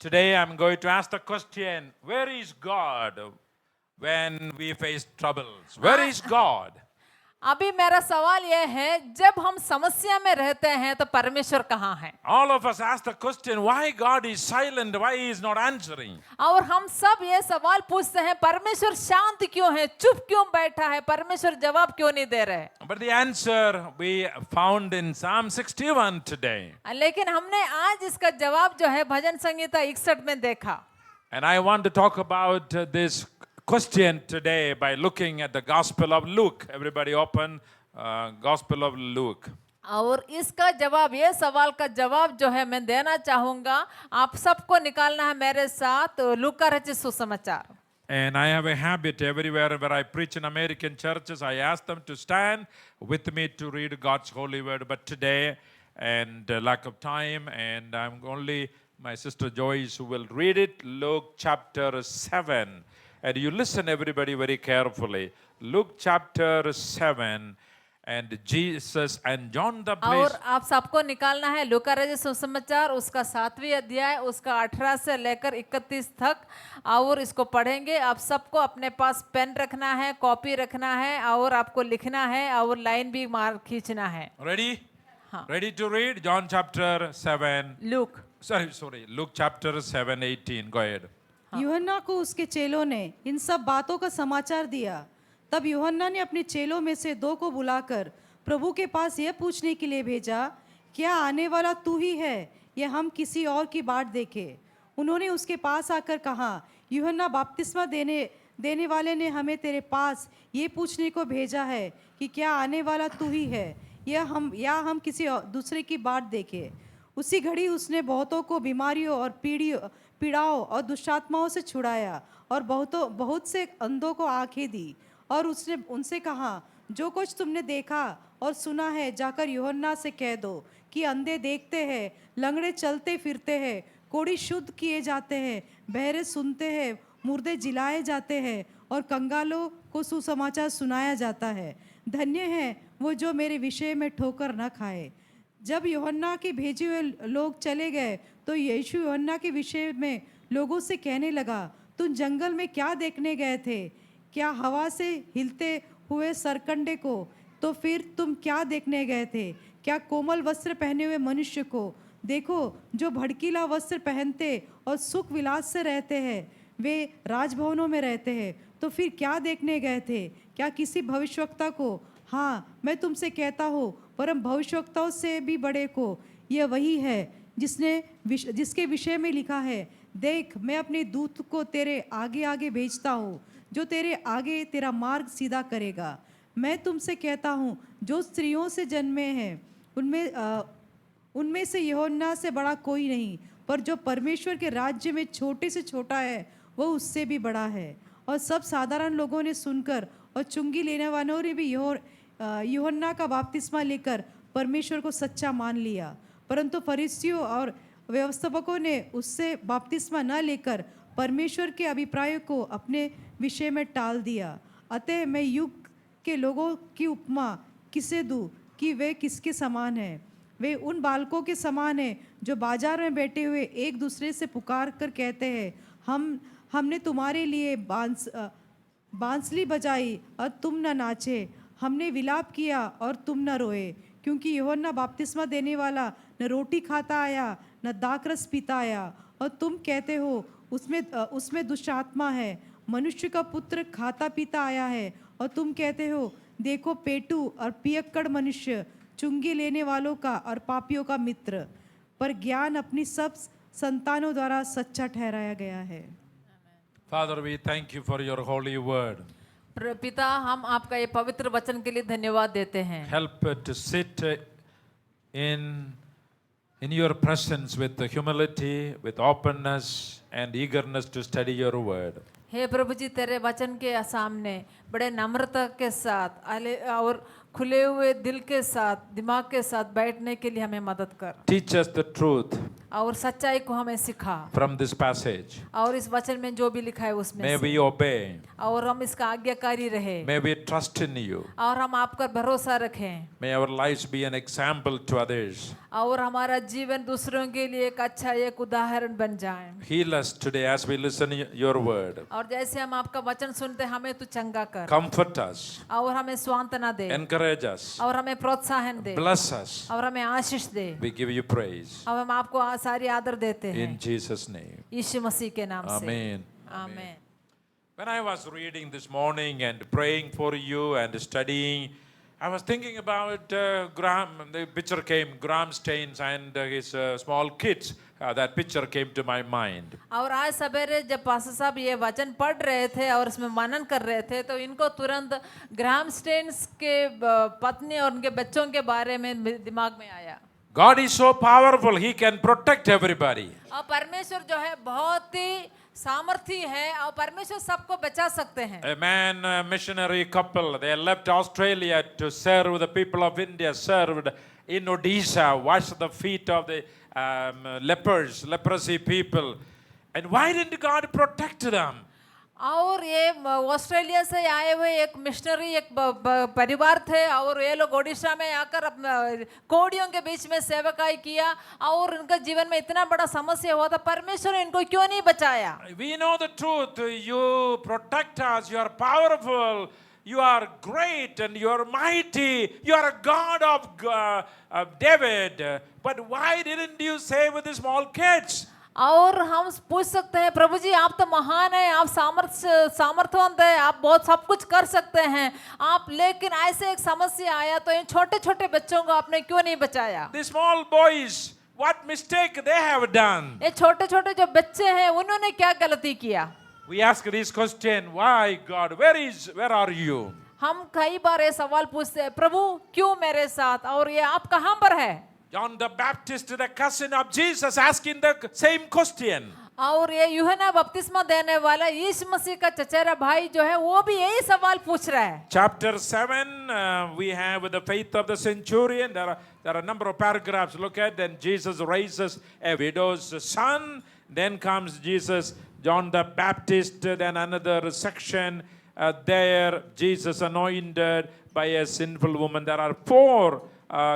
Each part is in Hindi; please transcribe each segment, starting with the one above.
Today I'm going to ask the question, where is God when we face troubles? Where is God? अभी मेरा सवाल यह है, जब हम समस्या में रहते हैं तो परमेश्वर कहाँ है? All of us ask the question, why God is silent, why he is not answering? और हम सब ये सवाल पूछते हैं, परमेश्वर शांत क्यों है, चुप क्यों बैठा है, परमेश्वर जवाब क्यों नहीं दे रहे? But the answer we found in Psalm 61 today. लेकिन हमने आज इसका जवाब जो है भजन संहिता 61 में देखा. And I want to talk about this question today by looking at the Gospel of Luke. Everybody open Gospel of Luke. और इसका जवाब, ये सवाल का जवाब जो है मैं देना चाहूंगा, आप सबको निकालना है मेरे साथ लूका रचित सुसमाचार. And I have a habit everywhere where I preach in American churches, I ask them to stand with me to read God's holy word. But today, and lack of time, and I'm only my sister Joyce who will read it, Luke chapter 7. And you listen everybody very carefully. Luke chapter 7. And Jesus and John the और Baptist. आप सबको निकालना है लूका रचित सुसमाचार उसका 7वीं अध्याय उसका 18 से लेकर 31 तक, और इसको पढ़ेंगे. आप सबको अपने पास पेन रखना है, कॉपी रखना है, और आपको लिखना है और लाइन भी मार खींचना है. Ready? हाँ. Ready to read? John chapter 7. Luke chapter 7, 18. Go ahead. यूहन्ना को उसके चेलों ने इन सब बातों का समाचार दिया. तब यूहन्ना ने अपने चेलों में से 2 को बुलाकर प्रभु के पास यह पूछने के लिए भेजा, क्या आने वाला तू ही है या हम किसी और की बाट देखे? उन्होंने उसके पास आकर कहा, यूहन्ना बपतिस्मा देने वाले ने हमें तेरे पास ये पूछने को भेजा है कि क्या आने वाला तू ही है या हम किसी दूसरे की बाट देखे. उसी घड़ी उसने बहुतों को बीमारियों और पीड़ाओं और दुष्टात्माओं से छुड़ाया और बहुत से अंधों को आंखें दी. और उसने उनसे कहा, जो कुछ तुमने देखा और सुना है जाकर यूहन्ना से कह दो कि अंधे देखते हैं, लंगड़े चलते फिरते हैं, कोढ़ी शुद्ध किए जाते हैं, बहरे सुनते हैं, मुर्दे जिलाए जाते हैं और कंगालों को सुसमाचार सुनाया जाता है. धन्य है वो जो मेरे विषय में ठोकर न खाए. जब यूहन्ना के भेजे हुए लोग चले गए तो यीशु यूहन्ना के विषय में लोगों से कहने लगा, तुम जंगल में क्या देखने गए थे? क्या हवा से हिलते हुए सरकंडे को? तो फिर तुम क्या देखने गए थे? क्या कोमल वस्त्र पहने हुए मनुष्य को? देखो, जो भड़कीला वस्त्र पहनते और सुख विलास से रहते हैं वे राजभवनों में रहते हैं. तो फिर क्या देखने गए थे? क्या किसी भविष्यवक्ता को? हाँ, मैं तुमसे कहता हूँ, परम भविष्यवक्ताओं से भी बड़े को. यह वही है जिसके विषय में लिखा है, देख मैं अपने दूत को तेरे आगे आगे भेजता हूँ, जो तेरे आगे तेरा मार्ग सीधा करेगा. मैं तुमसे कहता हूँ, जो स्त्रियों से जन्मे हैं उनमें से यूहन्ना से बड़ा कोई नहीं, पर जो परमेश्वर के राज्य में छोटे से छोटा है वह उससे भी बड़ा है. और सब साधारण लोगों ने सुनकर और चुंगी लेने वालों ने भी यूहन्ना का बपतिस्मा लेकर परमेश्वर को सच्चा मान लिया. परंतु फरीसियों और व्यवस्थापकों ने उससे बपतिस्मा न लेकर परमेश्वर के अभिप्राय को अपने विषय में टाल दिया. अतः मैं युग के लोगों की उपमा किसे दूं कि वे किसके समान हैं? वे उन बालकों के समान हैं जो बाजार में बैठे हुए एक दूसरे से पुकार कर कहते हैं, हमने तुम्हारे लिए बांसुरी बजाई और तुम न नाचे, हमने विलाप किया और तुम न रोए. क्योंकि यूहन्ना बपतिस्मा देने वाला न रोटी खाता आया न दाखरस पीता आया, और तुम कहते हो उसमें दुष्ट आत्मा है. मनुष्य का पुत्र खाता पीता आया है, और तुम कहते हो, देखो पेटू और पियक्कड़ मनुष्य, चुंगी लेने वालों का और पापियों का मित्र. पर ज्ञान अपनी सब संतानों द्वारा सच्चा ठहराया गया है. Father, we thank you for your holy word. पिता, हम आपका ये पवित्र वचन के लिए धन्यवाद देते हैं. Help to sit in your presence with humility, with openness and eagerness to study your word. हे प्रभु जी, तेरे वचन के सामने बड़े नम्रता के साथ और खुले हुए दिल के साथ, दिमाग के साथ बैठने के लिए हमें मदद कर. Teach us the truth. और सच्चाई को हमें सिखा। from this passage. और इस वचन में जो भी लिखा है उसमें May से। we obey. और हम इसका आज्ञाकारी रहे May we trust in you. और हम आप पर भरोसा रखें May our lives be an example to others. और हमारा जीवन दूसरों के लिए एक अच्छा एक उदाहरण बन जाए। Heal us today as we listen your word. और जैसे हम आपका वचन सुनते हमें तू चंगा कर Comfort us. और हमें सांत्वना दे Encourage us. और हमें प्रोत्साहन दे Bless us. और हमें आशीष दे। We give you praise. अब हम आपको सारी आदर देते हैं In Jesus' name. यीशु मसीह के नाम से। Amen. आमीन। When I was reading this morning and praying for you and studying, I was thinking about Graham. The picture came, Graham Staines and his small kids. That picture came to my mind. और आज सवेरे जब पास्टर साहब ये वचन पढ़ रहे थे और इसमें मनन कर रहे थे तो इनको तुरंत ग्राहम स्टेन्स के पत्नी और उनके बच्चों के बारे में दिमाग में आया। God is so powerful, He can protect everybody. और परमेश्वर जो है बहुत ही सामर्थी है और परमेश्वर सबको बचा सकते हैं। A man missionary couple, they left Australia to serve the people of India, served in Odisha, washed the feet of the leprosy people. And why didn't God protect them? और ये ऑस्ट्रेलिया से आए हुए एक मिशनरी एक परिवार थे और ये लोग ओडिशा में आकर कोड़ियों के बीच में सेवकाई किया और उनका जीवन में इतना बड़ा समस्या हुआ था, परमेश्वर ने इनको क्यों नहीं बचाया? We know the truth. You protect us. You are powerful. You are great and you are mighty. You are a God of David. But why didn't you save the small kids? और हम पूछ सकते हैं प्रभु जी आप तो महान हैं, आप सामर्थ्यवंत हैं, आप बहुत सब कुछ कर सकते हैं आप, लेकिन ऐसे एक समस्या आया तो इन छोटे छोटे बच्चों को आपने क्यों नहीं बचाया? The small boys, what mistake they have done? ये छोटे छोटे जो बच्चे हैं उन्होंने क्या गलती किया? We ask this question, why God, where are you? हम कई बार ये सवाल पूछते हैं प्रभु क्यों मेरे साथ और ये आप कहाँ पर है? John the Baptist, the cousin of Jesus, asking the same question. और ये यूहन्ना बपतिस्मा देने वाला यीशु मसीह का चचेरा भाई जो है वो भी यही सवाल पूछ रहा है। Chapter 7, we have the faith of the centurion. There are a number of paragraphs. Look at, then Jesus raises a widow's son. Then comes Jesus, John the Baptist. Then another section there, Jesus anointed by a sinful woman. There are 4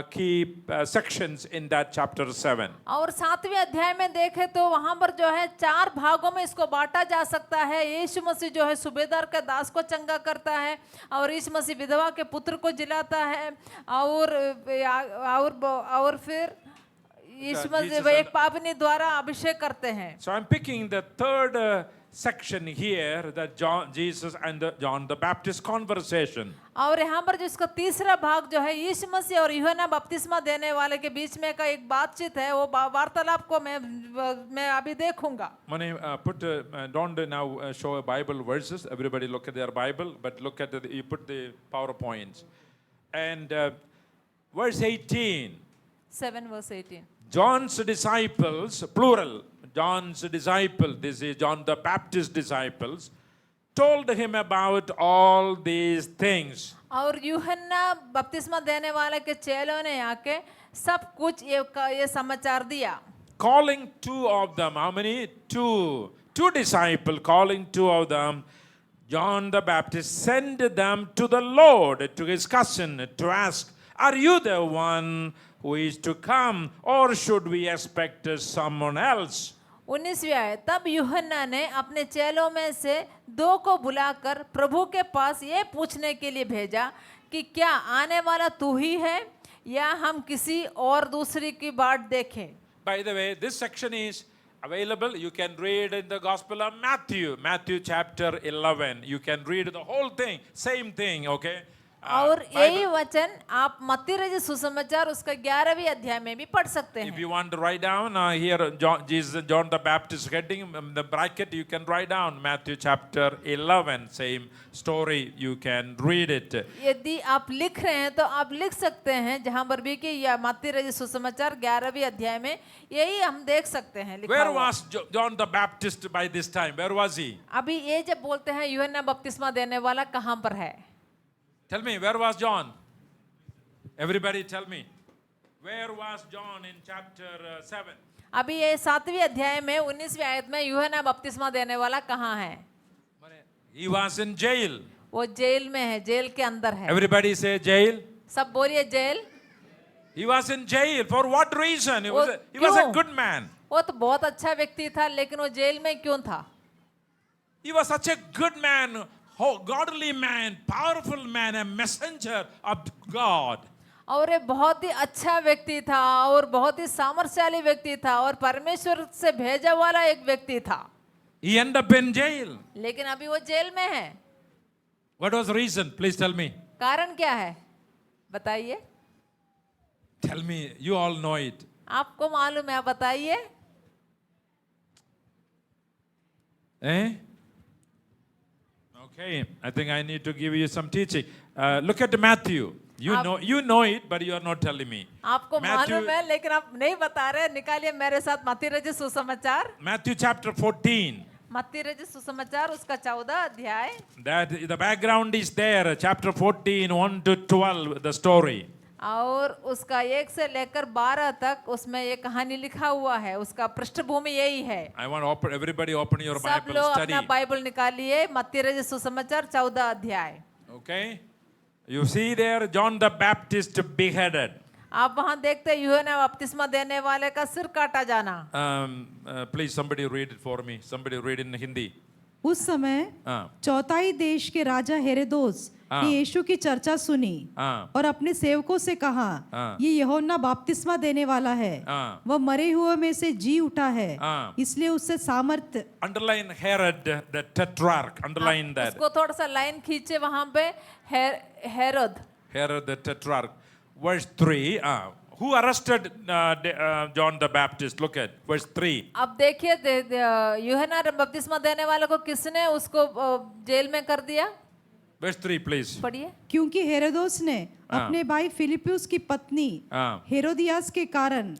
key sections in that chapter 7. और 7वें अध्याय में देखें तो वहां पर जो है 4 भागों में इसको बांटा जा सकता है। यीशु मसीह जो है सूबेदार के दास को चंगा करता है और यीशु मसीह विधवा के पुत्र को जिलाता है और फिर यीशु मसीह एक पापनी द्वारा अभिषेक करते हैं। So I'm picking the third section here, that Jesus and John the Baptist conversation. और यहाँ पर जो इसका तीसरा भाग जो है यीशु मसीह और यूहन्ना बपतिस्मा देने वाले के बीच में का एक बातचीत है, वो वार्तालाप को मैं अभी देखूंगा। Mani, don't now show Bible verses. Everybody look at their Bible, but look at you put the PowerPoints. And verse 18. 7 verse 18. John's disciples, plural, John's disciples, this is John the Baptist disciples, told him about all these things. और यूहन्ना बपतिस्मा देने वाले के चेलों ने आके सब कुछ ये समाचार दिया। Calling 2 of them, how many? 2 disciples, calling 2 of them, John the Baptist sent them to the Lord, to his cousin, to ask, are you the one who is to come, or should we expect someone else? 19वीं आयत, तब यूहन्ना ने अपने चेलों में से 2 को बुलाकर प्रभु के पास ये पूछने के लिए भेजा कि क्या आने वाला तू ही है या हम किसी और दूसरी की बाट देखें। By the way, this section is available. You can read in the Gospel of Matthew chapter 11. You can read the whole thing, same thing, okay? और यही वचन आप मत्ती रचित सुसमाचार उसका 11वीं अध्याय में भी पढ़ सकते हैं। If you want to write down here, John the Baptist heading, the bracket, you can write down Matthew chapter 11, same story, you can read it. यदि आप लिख रहे हैं तो आप लिख सकते हैं जहां पर भी कि या मत्ती रचित सुसमाचार 11वीं अध्याय में यही हम देख सकते हैं लिखा Where हुआ। was John the Baptist by this time? Where was he? अभी ये जब बोलते हैं यूहन्ना बपतिस्मा देने वाला कहां पर है? Tell me, where was John? Everybody tell me. Where was John in chapter 7? अभी ये 7वीं अध्याय में 19वीं आयत में यूहन्ना बपतिस्मा देने वाला कहाँ है? He was in jail. वो जेल में है, जेल के अंदर है। Everybody say jail. सब बोलिए jail. He was in jail. For what reason? He was a क्यों? good man. वो तो बहुत अच्छा व्यक्ति था, लेकिन वो जेल में क्यों था? He was such a good man, godly man, powerful man, a messenger of God. और ये बहुत ही अच्छा व्यक्ति था और बहुत ही सामर्थ्यशाली व्यक्ति था और परमेश्वर से भेजा वाला एक व्यक्ति था। He ended up in jail. लेकिन अभी वो जेल में है। What was the reason? Please tell me. कारण क्या है? बताइए। Tell me. You all know it. आपको मालूम है, आप बताइए। Eh? Okay. I think I need to give you some teaching. Look at Matthew. You know it, but you are not telling me. आपको Matthew- मालूम है, लेकिन आप नहीं बता रहे। निकालिए मेरे साथ मत्ती रचित सुसमाचार, Matthew chapter 14. मत्ती रचित सुसमाचार उसका 14 अध्याय। That the background is there. Chapter 14, 1 to 12, the story. और उसका 1 से लेकर 12 तक उसमें ये कहानी लिखा हुआ है। उसका पृष्ठभूमि यही है। I want everybody open your सब Bible, लोग study. अपना बाइबल निकालिए। मत्ती रचित सुसमाचार 14 अध्याय। Okay? You see there, John the Baptist beheaded. आप वहां देखते हैं यूहन्ना बपतिस्मा देने वाले का सिर काटा जाना। Please, somebody read it for me. Somebody read in Hindi. उस समय हाँ, चौथाई देश के राजा हेरोदोस ने यीशु की चर्चा सुनी हाँ, और अपने सेवकों से कहा, हाँ। ये यूहन्ना बपतिस्मा देने वाला है, हाँ। वह मरे हुए में से जी उठा है, हाँ। इसलिए उससे सामर्थ्य। Underline Herod, the tetrarch. Underline that. उसको थोड़ा सा लाइन खींचे वहां पे। Herod, Herod the tetrarch. Verse 3. Who arrested John the Baptist? Look at verse 3. अब देखिए यूहन्ना बपतिस्मा देने वाले को किसने उसको जेल में कर दिया? Verse 3, please. पढ़िए। क्योंकि हेरोदोस ने अपने भाई फिलिप्पुस की पत्नी हाँ। हेरोदियास के कारण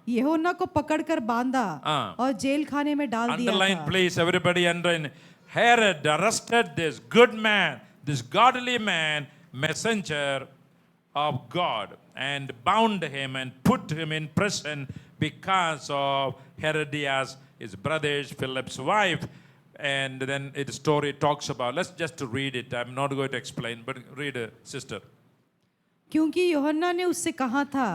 यूहन्ना को पकड़कर बांधा हाँ। और जेल खाने में डाल दिया Underline, था। please. Everybody underline. Herod arrested this good man, this godly man, messenger of God, and bound him and put him in prison because of Herodias, his brother's Philip's wife. And then the story talks about, let's just read it. I'm not going to explain, but read it, sister. क्योंकि यूहन्ना ने उससे कहा था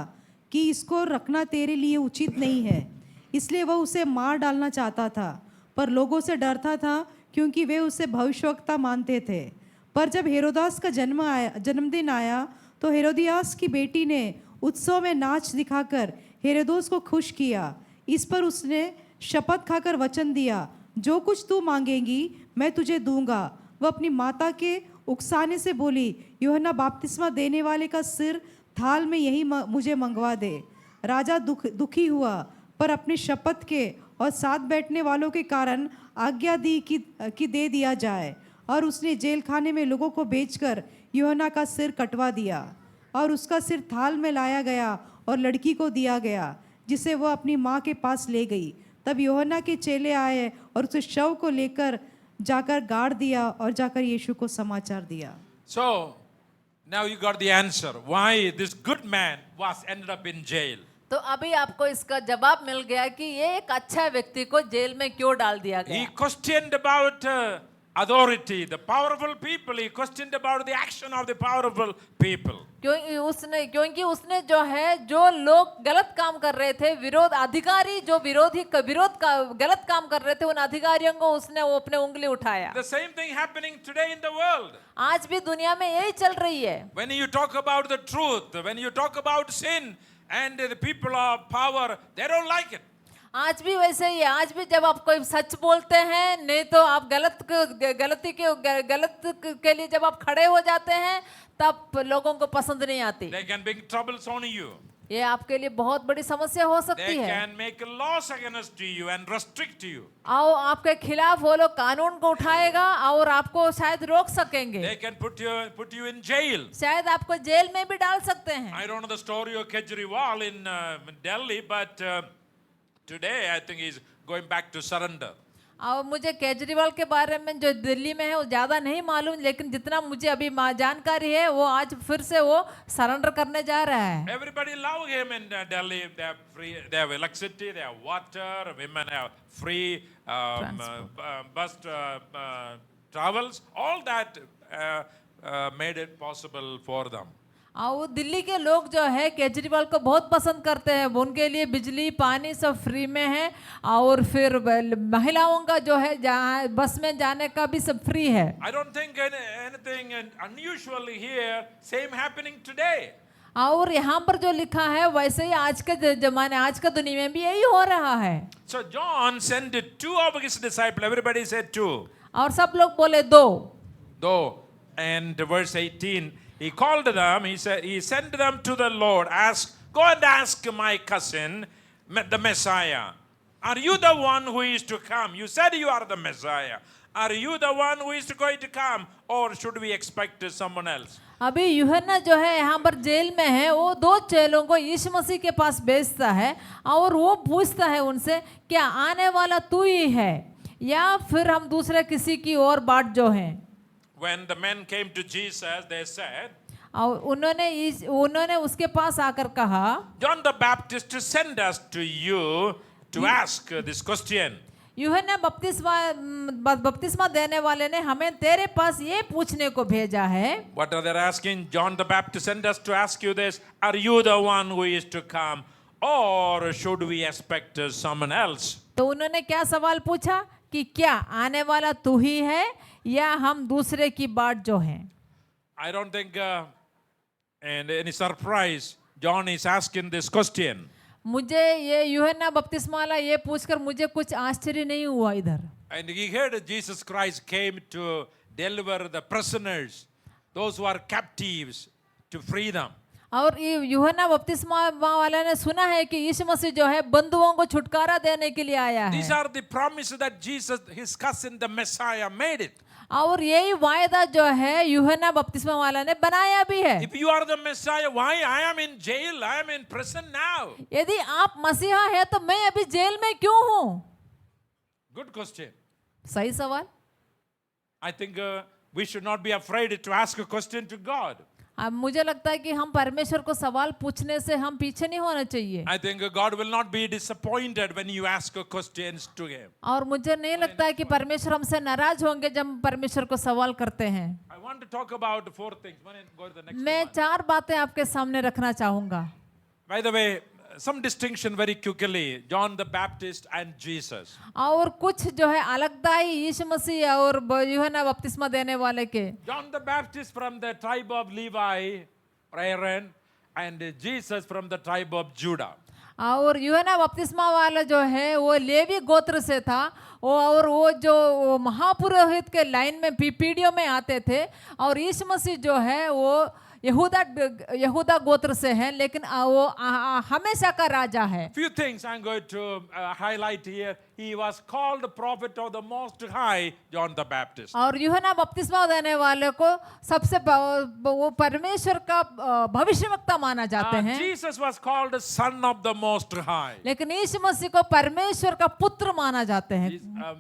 कि इसको रखना तेरे लिए उचित नहीं है, इसलिए वह उसे मार डालना चाहता था, पर लोगों से डरता था क्योंकि वे उसे भविष्यवक्ता मानते थे। पर जब हेरोदास का जन्मदिन आया तो हेरोदियास की बेटी ने उत्सव में नाच दिखाकर हेरोदोस को खुश किया। इस पर उसने शपथ खाकर वचन दिया, जो कुछ तू मांगेगी मैं तुझे दूंगा। वह अपनी माता के उकसाने से बोली, यूहन्ना बपतिस्मा देने वाले का सिर थाल में यही मुझे मंगवा दे। राजा दुखी हुआ, पर अपनी शपथ के और साथ बैठने वालों के कारण आज्ञा दी कि दे दिया जाए, और उसने जेल खाने में लोगों को भेजकर यूहन्ना का सिर कटवा दिया। और उसका सिर थाल में लाया गया और लड़की को दिया गया, जिसे वह अपनी माँ के पास ले गई। तब यूहन्ना के चेले आए और उसे शव को लेकर जाकर गाड़ दिया और जाकर यीशु को समाचार दिया। So, now you got the answer. Why this good man was ended up in jail. तो अभी आपको इसका जवाब मिल गया कि ये एक अच्छा व्यक्ति को जेल में क्यों डाल दिया He गया। questioned about authority, the powerful people. He questioned about the action of the powerful people. क्योंकि उसने जो है, जो लोग गलत काम कर रहे थे, अधिकारी जो गलत काम कर रहे थे, उन अधिकारियों को उसने वो अपने उंगली उठाया। The same thing happening today in the world. आज भी दुनिया में यही चल रही है। When you talk about the truth, when you talk about sin, and the people of power, they don't like it. आज भी वैसे ही है। आज भी जब आप कोई सच बोलते हैं, नहीं तो आप गलत के लिए जब आप खड़े हो जाते हैं, तब लोगों को पसंद नहीं आती। They can bring troubles on you. ये आपके लिए बहुत बड़ी समस्या हो सकती They है। can make laws against you and restrict you. आओ आपके खिलाफ वो लोग कानून को उठाएगा और आपको शायद रोक सकेंगे। They can put you in jail. शायद आपको जेल में भी डाल सकते हैं। I don't know the story of Kejriwal in Delhi, but today I think he's going back to surrender. और मुझे केजरीवाल के बारे में जो दिल्ली में है वो ज़्यादा नहीं मालूम, लेकिन जितना मुझे अभी जानकारी है वो आज फिर से वो सरेंडर करने जा रहा है। Everybody love him in Delhi. They have free, they have electricity, they have water, women have free bus travels. All that made it possible for them. और दिल्ली के लोग जो है केजरीवाल को बहुत पसंद करते हैं, उनके लिए बिजली पानी सब फ्री में है, और फिर महिलाओं का जो है जहाँ बस में जाने का भी सब फ्री है। I don't think anything unusual here. Same happening today. और यहाँ पर जो लिखा है वैसे ही आज के जमाने आज का दुनिया में भी यही हो रहा है। So John sent two of his disciples. Everybody said two. और सब लोग बोले दो। Though, and verse 18, he called them, he said, he sent them to the Lord, go and ask my cousin, the Messiah, are you the one who is to come? You said you are the Messiah. Are you the one who is going to come, or should we expect someone else? अभी यूहन्ना जो है यहाँ पर जेल में है, वो दो चेलों को यीशु मसीह के पास भेजता है और वो पूछता है उनसे, क्या आने वाला तू ही है या फिर हम दूसरे किसी की और बाट जो है? When the men came to Jesus, they said, और उन्होंने उसके पास आकर कहा, John the Baptist sent us to you to ask this question. यूहन्ना बपतिस्मा देने वाले ने हमें तेरे पास ये पूछने को भेजा है। What are they asking? John the Baptist sent us to ask you this. Are you the one who is to come, or should we expect someone else? तो उन्होंने क्या सवाल पूछा कि क्या आने वाला तू ही है या हम दूसरे की बाट जो है? I don't think and any surprise John is asking this question. मुझे ये यूहन्ना बपतिस्मा वाला ये पूछकर मुझे कुछ आश्चर्य नहीं हुआ इधर। And he heard that Jesus Christ came to deliver the prisoners, those who are captives, to free them. और ये यूहन्ना बपतिस्मा वाला ने सुना है कि यीशु मसीह जो है बंधुओं को छुटकारा देने के लिए आया These है। are the promises that Jesus, his cousin, the Messiah, made it. और यही वायदा जो है यूहन्ना बपतिस्मा वाला ने बनाया भी है। If you are the Messiah, why I am in jail? I am in prison now. यदि आप मसीहा है तो मैं अभी जेल में क्यों हूँ? Good question. सही सवाल। I think we should not be afraid to ask a question to God. अब मुझे लगता है कि हम परमेश्वर को सवाल पूछने से हम पीछे नहीं होना चाहिए। I think God will not be disappointed when you ask questions to Him. और मुझे नहीं लगता है कि परमेश्वर हमसे नाराज होंगे जब हम परमेश्वर को सवाल करते हैं। I want to talk about four things. Go to the next मैं one. 4 बातें आपके सामने रखना चाहूंगा। By the way, some distinction very quickly. John the Baptist and Jesus. और कुछ जो है अलगदाई यीशु मसीह और यूहन्ना बपतिस्मा देने वाले के। John the Baptist from the tribe of Levi, Aaron, and Jesus from the tribe of Judah. और यूहन्ना बपतिस्मा वाला जो है वो लेवी गोत्र से था, और वो जो महापुरोहित के लाइन में पीढ़ियों में आते थे, और यीशु मसीह जो है वो यहूदा गोत्र से है, लेकिन वो हमेशा का राजा है। Few things I'm going to highlight here. He was called the prophet of the Most High, John the Baptist. और यूहन्ना बपतिस्मा देने वाले को सबसे वो परमेश्वर का भविष्यवक्ता माना जाते हैं। Jesus was called the Son of the Most High. लेकिन यीशु मसीह को परमेश्वर का पुत्र माना जाते हैं।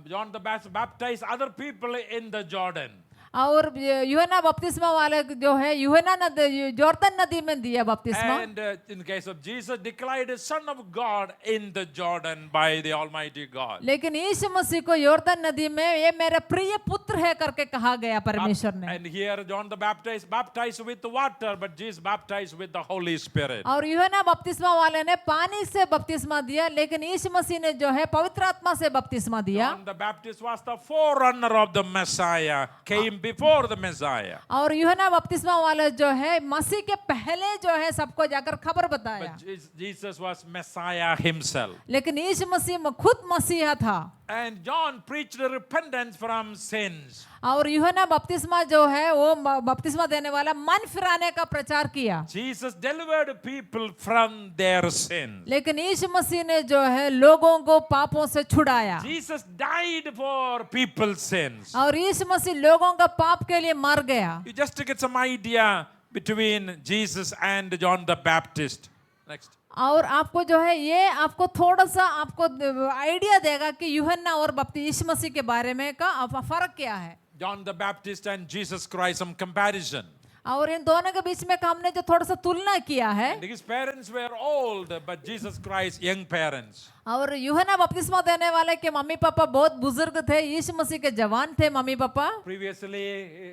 John the Baptist baptized other people in the Jordan. और यूहन्ना बपतिस्मा वाले जो है यूहन्ना नदी जॉर्दन नदी में दिया बपतिस्मा। And in case of Jesus, declared a Son of God in the Jordan by the Almighty God. लेकिन यीशु मसीह को यॉर्दन नदी में ये मेरा प्रिय पुत्र है करके कहा गया परमेश्वर ने। And here John the Baptist baptized with water, but Jesus baptized with the Holy Spirit. और यूहन्ना बपतिस्मा वाले ने पानी से बपतिस्मा दिया, लेकिन यीशु मसीह ने जो है पवित्र आत्मा से बपतिस्मा दिया। John the Baptist was the forerunner of the Messiah, came before the Messiah. और यूहन्ना बपतिस्मा वाले जो है मसीह के पहले जो है सबको जाकर खबर बताया। But Jesus was Messiah himself. लेकिन यीशु मसीह खुद मसीहा था। And John preached repentance from sins. और यूहन्ना बपतिस्मा जो है वो बपतिस्मा देने वाला मन फिराने का प्रचार किया। Jesus delivered people from their sins. लेकिन यीशु मसीह ने जो है लोगों को पापों से छुड़ाया। Jesus died for people's sins. और यीशु मसीह लोगों का पाप के लिए मर गया। You just to get some idea between Jesus and John the Baptist. Next. और आपको जो है ये आपको थोड़ा सा आपको आइडिया देगा कि यूहन्ना और यीशु मसीह के बारे में का फर्क क्या है। John the Baptist and Jesus Christ, some comparison. और इन दोनों के बीच में हमने जो थोड़ा सा तुलना किया है। And his parents were old, but Jesus Christ young parents. और यूहन्ना बपतिस्मा देने वाले के मम्मी पापा बहुत बुजुर्ग थे, यीशु मसीह के जवान थे mummy papa. Previously,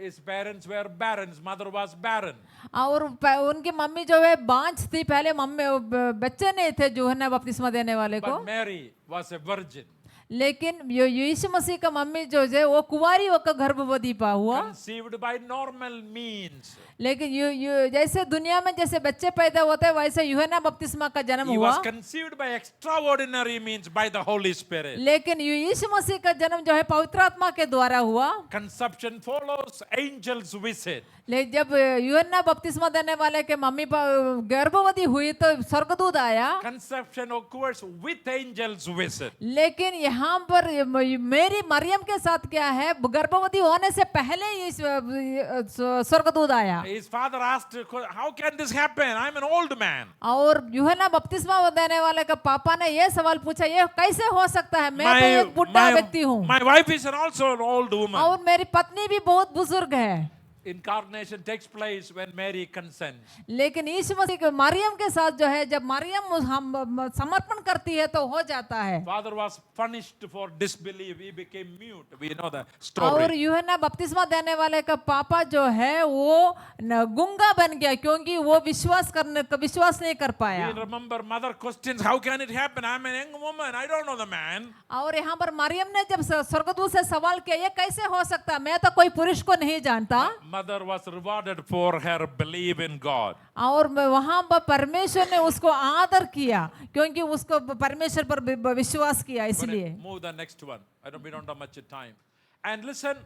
his parents were barren. His mother was barren. और उनकी मम्मी जो है बांझ थी, पहले मम्मी बच्चे नहीं थे यूहन्ना बपतिस्मा देने वाले को। But Mary was a virgin. लेकिन यीशु मसीह का मम्मी जो है वो कुंवारी होकर गर्भवती हुआ। Conceived by normal means. लेकिन जैसे दुनिया में जैसे बच्चे पैदा होते हैं वैसे यूहन्ना बपतिस्मा का जन्म He हुआ। was conceived by extraordinary means by the Holy Spirit. लेकिन यीशु मसीह का जन्म जो है पवित्र आत्मा के द्वारा हुआ। Conception follows angels visit. लेकिन जब यूहन्ना बपतिस्मा देने वाले के मम्मी गर्भवती हुई तो स्वर्गदूत आया। Conception occurs with angels visit. लेकिन यहाँ पर मेरी मरियम के साथ क्या है, गर्भवती होने से पहले ही स्वर्गदूत आया। His father asked, how can this happen? I'm an old man. और यूहन्ना बपतिस्मा देने वाले का पापा ने ये सवाल पूछा, ये कैसे हो सकता है, मैं तो एक बुढ़ा व्यक्ति हूँ My wife is also an old woman. और मेरी पत्नी भी बहुत बुजुर्ग है। Incarnation takes place when Mary consents. लेकिन यीशु मसीह के मरियम के साथ जो है जब मरियम हम समर्पण करती है तो हो जाता है। Father was punished for disbelief. He became mute. We know the और story. यूहन्ना बपतिस्मा देने वाले का पापा जो है वो गुंगा बन गया क्योंकि वो विश्वास नहीं कर पाया। We remember mother questions, how can it happen? I'm a young woman. I don't know the man. और यहाँ पर मरियम ने जब स्वर्गदूत से सवाल किया, ये कैसे हो सकता है, मैं तो कोई पुरुष को नहीं जानता। Mother was rewarded for her belief in God. और वहां पर परमेश्वर ने उसको आदर किया क्योंकि उसको परमेश्वर पर विश्वास किया, इसलिए। Move the next one. We don't have much time. And listen,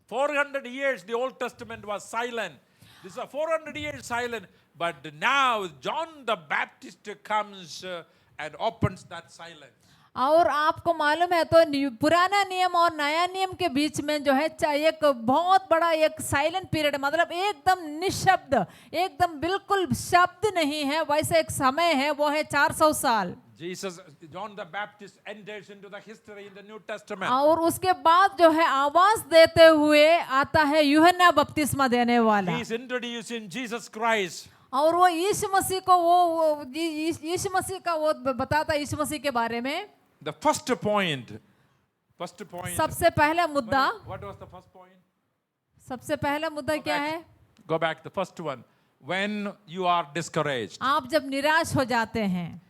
400 years the Old Testament was silent. This is 400 years silent. But now John the Baptist comes and opens that silence. और आपको मालूम है तो पुराना नियम और नया नियम के बीच में जो है एक बहुत बड़ा एक साइलेंट पीरियड, मतलब एकदम निशब्द, एकदम बिल्कुल शब्द नहीं है, वैसे एक समय है, वो है 400 साल। John the Baptist enters into the history in the New Testament. और उसके बाद जो है आवाज देते हुए आता है यूहन्ना बपतिस्मा देने वाला। He is introducing Jesus Christ. और वो यीशु मसीह को यीशु मसीह का वो बताता है यीशु मसीह के बारे में। The first point. सबसे पहला मुद्दा, What was the first point? सबसे पहला मुद्दा क्या है? Go back. The first one. When you are discouraged. आप जब निराश हो जाते हैं।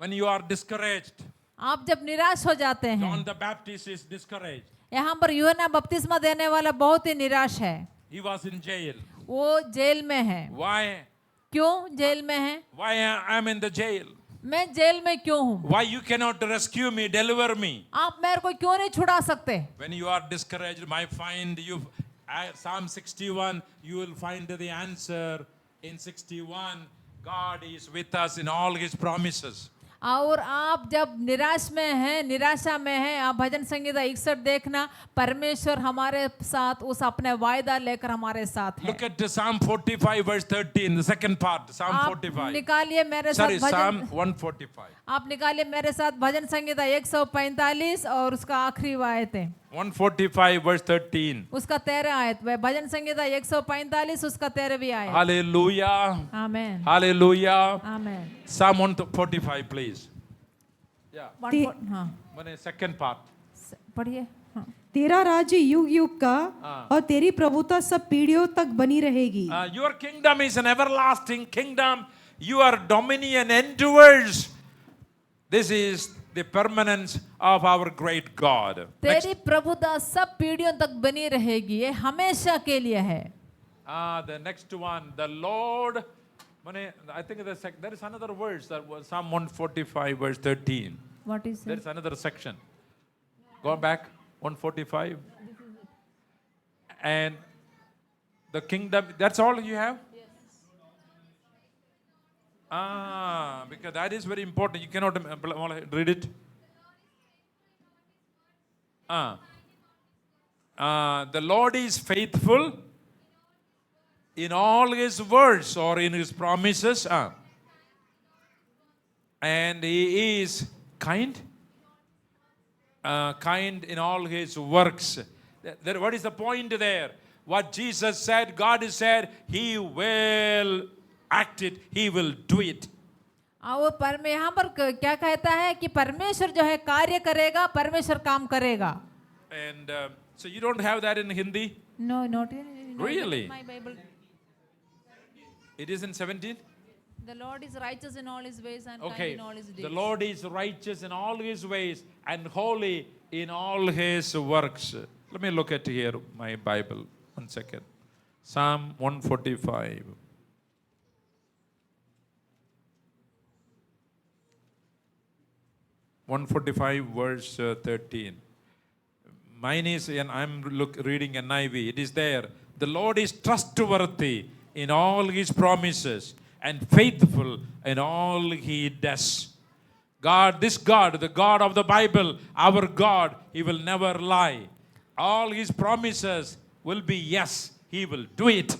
When you are discouraged. आप जब निराश हो जाते हैं। John the Baptist is discouraged. यहाँ पर यूहन्ना बपतिस्मा देने वाला बहुत ही निराश है। He was in jail. वो जेल में है। Why? क्यों जेल में है? Why I am in the jail? मैं जेल में क्यों हूँ? Why you cannot rescue me, deliver me? आप मेरे को क्यों नहीं छुड़ा सकते? When you are discouraged, find you Psalm 61. You will find the answer in 61. God is with us in all His promises. और आप जब निराश में हैं, निराशा में हैं, आप भजन संगीता 61 देखना, परमेश्वर हमारे साथ उस अपने वायदा लेकर हमारे साथ है। Look at Psalm 45 verse 13, the second part. Psalm 45. निकालिए मेरे साथ Psalm 145. आप निकालिए मेरे साथ भजन संगीता 145 और उसका आखिरी आयत है 145 verse 13. उसका 13 आयत, भजन संगीता 145 उसका 13वीं आयत। Hallelujah. Amen. Hallelujah. Amen. Psalm 145 please. Yeah. हाँ, One second part. पढ़िए। हाँ। तेरा राज्य युग युग का और तेरी प्रभुता सब पीढ़ियों तक बनी रहेगी। Your kingdom is an everlasting kingdom. Your dominion endures. This is the permanence of our great God. तेरी प्रभुता सब पीढ़ियों तक बनी रहेगी, ये हमेशा के लिए है। The next one, the Lord. I think there is another verse that was Psalm 145 verse 13. What is There it? is another section. Go back 145. And the kingdom. That's all you have. Because that is very important. You cannot read it. The Lord is faithful in all His words or in His promises. and he is kind, kind in all his works. What is the point there? What Jesus said, God has said, he will act it, he will do it. और यहाँ पर क्या कहता है कि परमेश्वर जो है कार्य करेगा, परमेश्वर काम करेगा. And so you don't have that in Hindi? No, not in Really? my Bible. It is in 17? The Lord is righteous in all his ways and kind Okay. in all his deeds. The Lord is righteous in all his ways and holy in all his works. Let me look at here my Bible. 1 second. Psalm 145. verse 13. Mine is, and I'm reading NIV. It is there. The Lord is trustworthy in all his promises and faithful in all he does. God, this God, the God of the Bible, our God, he will never lie. All his promises will be yes, he will do it.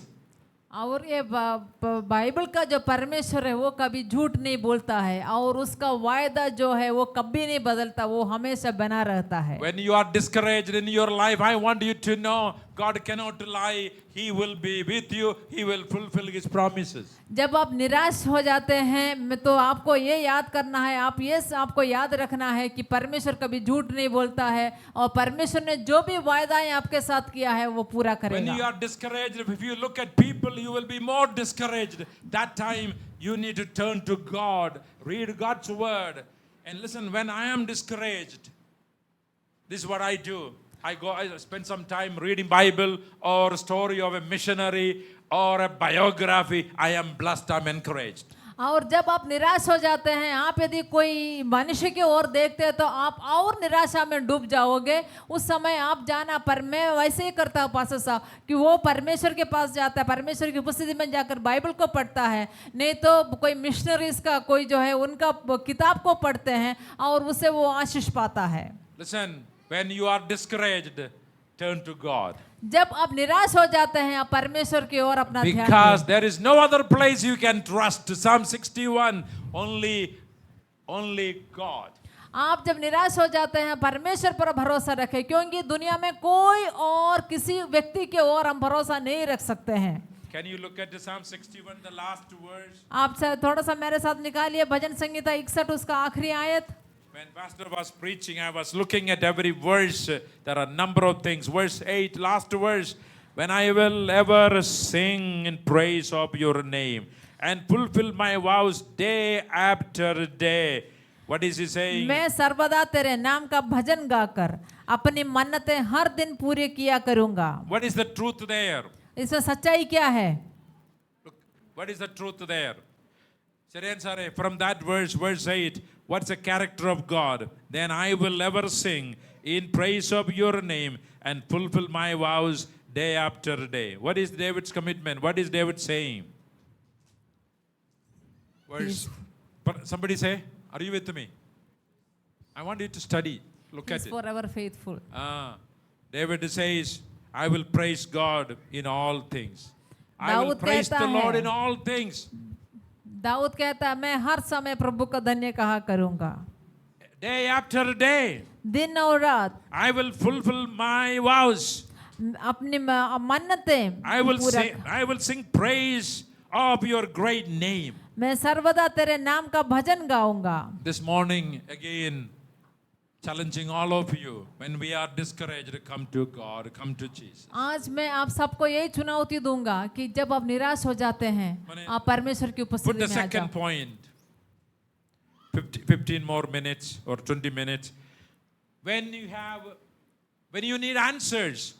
और ये बाइबल का जो परमेश्वर है वो कभी झूठ नहीं बोलता है और उसका वायदा जो है वो कभी नहीं बदलता, वो हमेशा बना रहता है. When you are discouraged in your life, I want you to know God cannot lie. He will be with you. He will fulfill his promises. जब आप निराश हो जाते हैं तो आपको ये याद करना है, आपको याद रखना है कि परमेश्वर कभी झूठ नहीं बोलता है और परमेश्वर ने जो भी वायदाएं आपके साथ किया है वो पूरा When you करेगा. are discouraged, if you look at people, you will be more discouraged. That time, you need to turn to God, read God's word. And listen, when I am discouraged, this is what I do. I spend some time reading Bible or a story of a missionary or a biography. I am blessed, I'm encouraged. और जब आप निराश हो जाते हैं, आप यदि कोई मनुष्य की ओर देखते हैं तो आप और निराशा में डूब जाओगे. उस समय आप जाना, पर मैं वैसे ही करता हूँ पास्टर साहब कि वो परमेश्वर के पास जाता है, परमेश्वर की उपस्थिति में जाकर बाइबल को पढ़ता है, नहीं तो कोई मिशनरीज का कोई जो है उनका किताब को पढ़ते हैं और उससे वो आशीष पाता है. Listen, when you are discouraged, turn to God. जब आप निराश हो जाते हैं आप परमेश्वर की ओर अपना ध्यान Because दें. there is no other place you can trust. Psalm 61, only God. आप जब निराश हो जाते हैं परमेश्वर पर भरोसा रखें, क्योंकि दुनिया में कोई और किसी व्यक्ति के ओर हम भरोसा नहीं रख सकते हैं. Can you look at the Psalm 61, the last verse? आप थोड़ा सा मेरे साथ निकालिए भजन संगीता 61 उसका आखिरी आयत. When Pastor was preaching, I was looking at every verse. There are a number of things. Verse 8, last verse. When I will ever sing in praise of your name and fulfill my vows day after day. What is he saying? मैं सर्वदा तेरे नाम का भजन गाकर अपनी मन्नतें हर दिन पूरी किया करूंगा. What is the truth there? इसमें सच्चाई क्या है? Look, what is the truth there? Sare, from that verse 8, what's the character of God? Then I will ever sing in praise of your name and fulfill my vows day after day. What is David's commitment? What is David saying? Somebody say, are you with me? I want you to study. Look He's at it. forever faithful. David says, I will praise God in all things. I will Dawood praise कहता the Lord है, in all things. दाऊद कहता है मैं हर समय प्रभु का धन्य कहा करूंगा. Day after day, दिन और रात I will fulfill my vows. अपनी मन्नतें I will पूरा. sing praise of your great name. मैं सर्वदा तेरे नाम का भजन गाऊंगा. This morning, again, challenging all of you, when we are discouraged, come to God, come to Jesus. आज मैं आप सबको यही चुनौती दूंगा कि जब आप निराश हो जाते हैं आप परमेश्वर की Put उपस्थिति the में आ second जाओ. point. 15 more minutes or 20 minutes. When you need answers,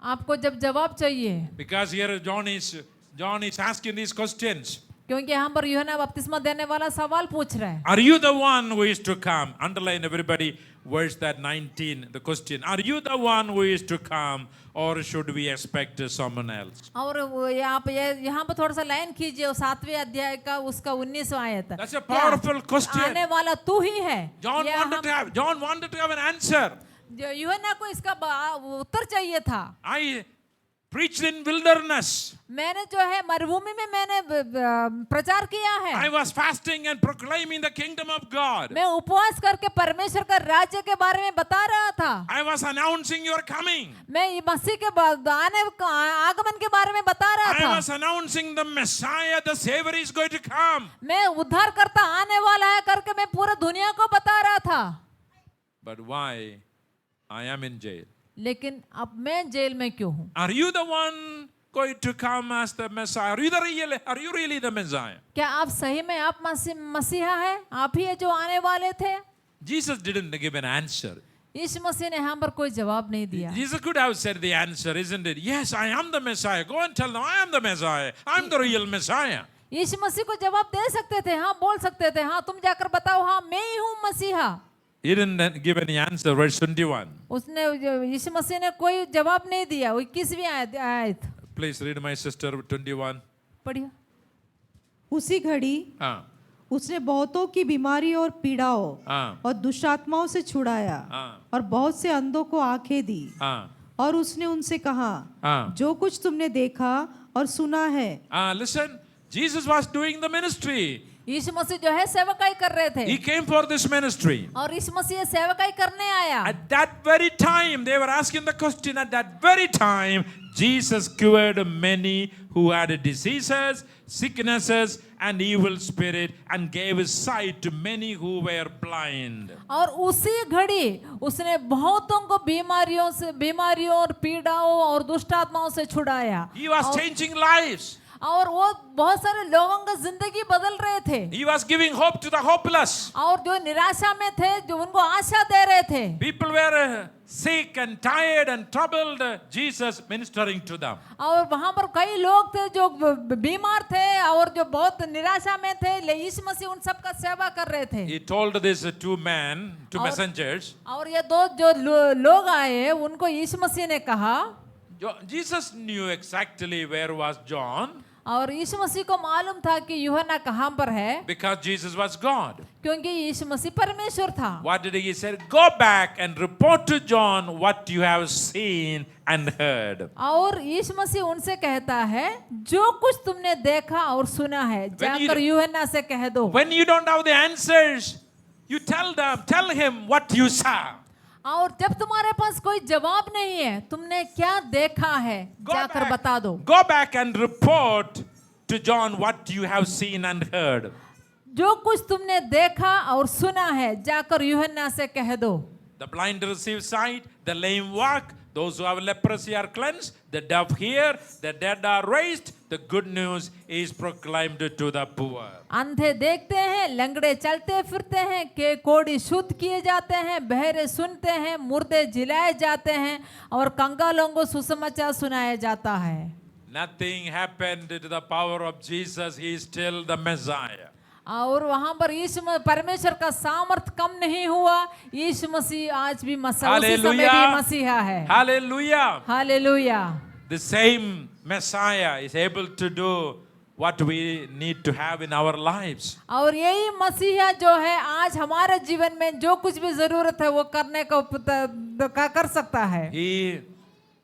आपको जब जवाब चाहिए, because here John is asking these questions. क्योंकि यहाँ पर यूहन्ना बपतिस्मा देने वाला सवाल पूछ रहा है. Are you the one who is to come? Underline everybody, verse that 19, the question. Are you the one who is to come or should we expect someone else? और यहाँ पर थोड़ा सा लाइन कीजिए 7वें अध्याय का उसका 19वां आयत. That's a powerful question. आने वाला तू ही है. John wanted to have an answer. यूहन्ना को इसका उत्तर चाहिए था. I preached in wilderness. मैंने जो है मरुभूमि में मैंने प्रचार किया है। I was fasting and proclaiming the kingdom of God. मैं उपवास करके परमेश्वर का राज्य के बारे में बता रहा था। I was announcing your coming. मैं मसीह के आगमन के बारे में बता रहा I था। was announcing the Messiah, the Savior is going to come. मैं उद्धारकर्ता आने वाला है करके मैं पूरे दुनिया को बता रहा था। But why I am in jail? लेकिन अब मैं जेल में क्यों हूँ? Are you the one going to come as the Messiah? Are you really the Messiah? क्या आप सही में आप मसीहा है? आप ही है जो आने वाले थे? Jesus didn't give an answer. यीशु मसीह ने हम पर कोई जवाब नहीं दिया। Jesus could have said the answer, isn't it? Yes, I am the Messiah. Go and tell them I am the Messiah. I'm the real Messiah. यीशु मसीह को जवाब दे सकते थे, हाँ बोल सकते थे, हाँ तुम जाकर बताओ, हाँ मैं ही हूँ मसीहा। He didn't give any answer. Verse 21. उसने यीशु मसीह ने कोई जवाब नहीं दिया। वो 21वीं आयत Please read my sister 21. पढ़िए। उसी घड़ी हाँ, उसने बहुतों की बीमारी और पीड़ाओं हाँ, और दुष्टात्माओं से छुड़ाया हाँ, और बहुत से अंधों को आंखें दी। हाँ, और उसने उनसे कहा, हाँ. जो कुछ तुमने देखा और सुना है। Listen, Jesus was doing the ministry. यीशु मसीह जो है सेवकाई कर रहे थे He came for this ministry. और यीशु मसीह सेवकाई करने आया। At that very time, they were asking the question. At that very time, Jesus cured many who had diseases, sicknesses, and evil spirit, and gave his sight to many who were blind. और उसी घड़ी उसने बहुतों को बीमारियों और पीड़ाओं और दुष्टात्माओं से छुड़ाया। He was changing lives. और वो बहुत सारे लोगों का जिंदगी बदल रहे थे। He was giving hope to the hopeless. और जो निराशा में थे, जो उनको आशा दे रहे थे। People were sick and tired and troubled. Jesus ministering to them. और वहां पर कई लोग थे जो बीमार थे और जो बहुत निराशा में थे, ले यीशु मसीह उन सब का सेवा कर रहे थे। He told these two messengers. और ये दो जो लोग आए, उनको यीशु मसीह ने कहा, Jesus knew exactly where was John. और यीशु मसीह को मालूम था कि यूहन्ना कहाँ पर है, Because Jesus was God. क्योंकि यीशु मसीह परमेश्वर था। What did he say? Go back and report to John what you have seen and heard. और यीशु मसीह उनसे कहता है, जो कुछ तुमने देखा और सुना है, जाकर यूहन्ना से कह दो। When you don't have the answers, you tell him what you saw. और जब तुम्हारे पास कोई जवाब नहीं है, तुमने क्या देखा है, जाकर बता दो। Go back and report to John what you have seen and heard. जो कुछ तुमने देखा और सुना है, जाकर यूहन्ना से कह दो। The blind receive sight, the lame walk, those who have leprosy are cleansed, the deaf hear, the dead are raised, the good news is proclaimed to the poor. अंधे देखते हैं, लंगड़े चलते फिरते हैं, के कोढ़ी शुद्ध किए जाते हैं, बहरे सुनते हैं, मुर्दे जिलाए जाते हैं और कंगालों को सुसमाचार सुनाया जाता है। Nothing happened to the power of Jesus. He is still the Messiah. और वहां पर यीशु परमेश्वर का सामर्थ कम नहीं हुआ। यीशु मसीह आज भी उसी समय भी मसीहा है। Hallelujah. Hallelujah. The same Messiah is able to do what we need to have in our lives. और यही मसीहा जो है आज हमारे जीवन में जो कुछ भी जरूरत है वो करने को कर सकता है।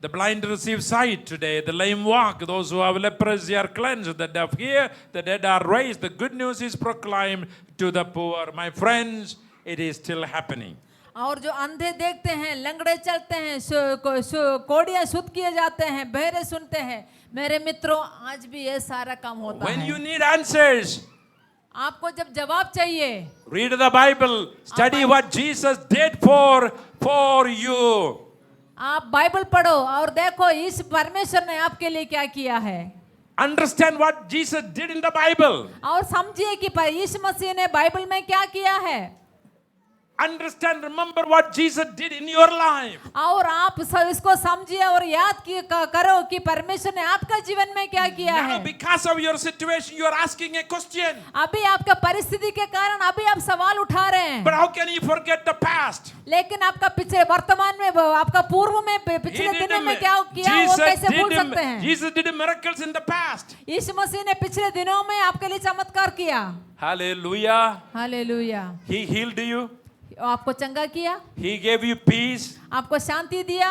The blind receive sight today, the lame walk, those who have leprosy are cleansed, the deaf hear, the dead are raised, the good news is proclaimed to the poor. My friends, it is still happening. और जो अंधे देखते हैं, लंगड़े चलते हैं, कोढ़ियां शुद्ध किए जाते हैं, बहरे सुनते हैं, मेरे मित्रों आज भी ये सारा काम होता When है। you need answers, आपको जब जवाब चाहिए, read the Bible, study what Jesus did for you. आप बाइबल पढ़ो और देखो इस परमेश्वर ने आपके लिए क्या किया है। Understand what Jesus did in the Bible. और समझिए कि यीशु मसीह ने बाइबल में क्या किया है। Understand, remember what Jesus did in your life. और आप इसको समझिए और याद करो कि परमेश्वर ने आपका जीवन में क्या किया Now, है। because of your situation, you are asking a question. अभी आपका परिस्थिति के कारण अभी आप सवाल उठा रहे हैं। But how can you forget the past? लेकिन आपका पिछले वर्तमान में, आपका पूर्व में, पिछले दिनों में क्या किया वो कैसे भूल सकते हैं। Jesus did miracles in the past. यीशु मसीह ने पिछले दिनों में आपके लिए चमत्कार किया। Hallelujah. Hallelujah. He healed you. आपको चंगा किया, He gave you peace. आपको शांति दिया,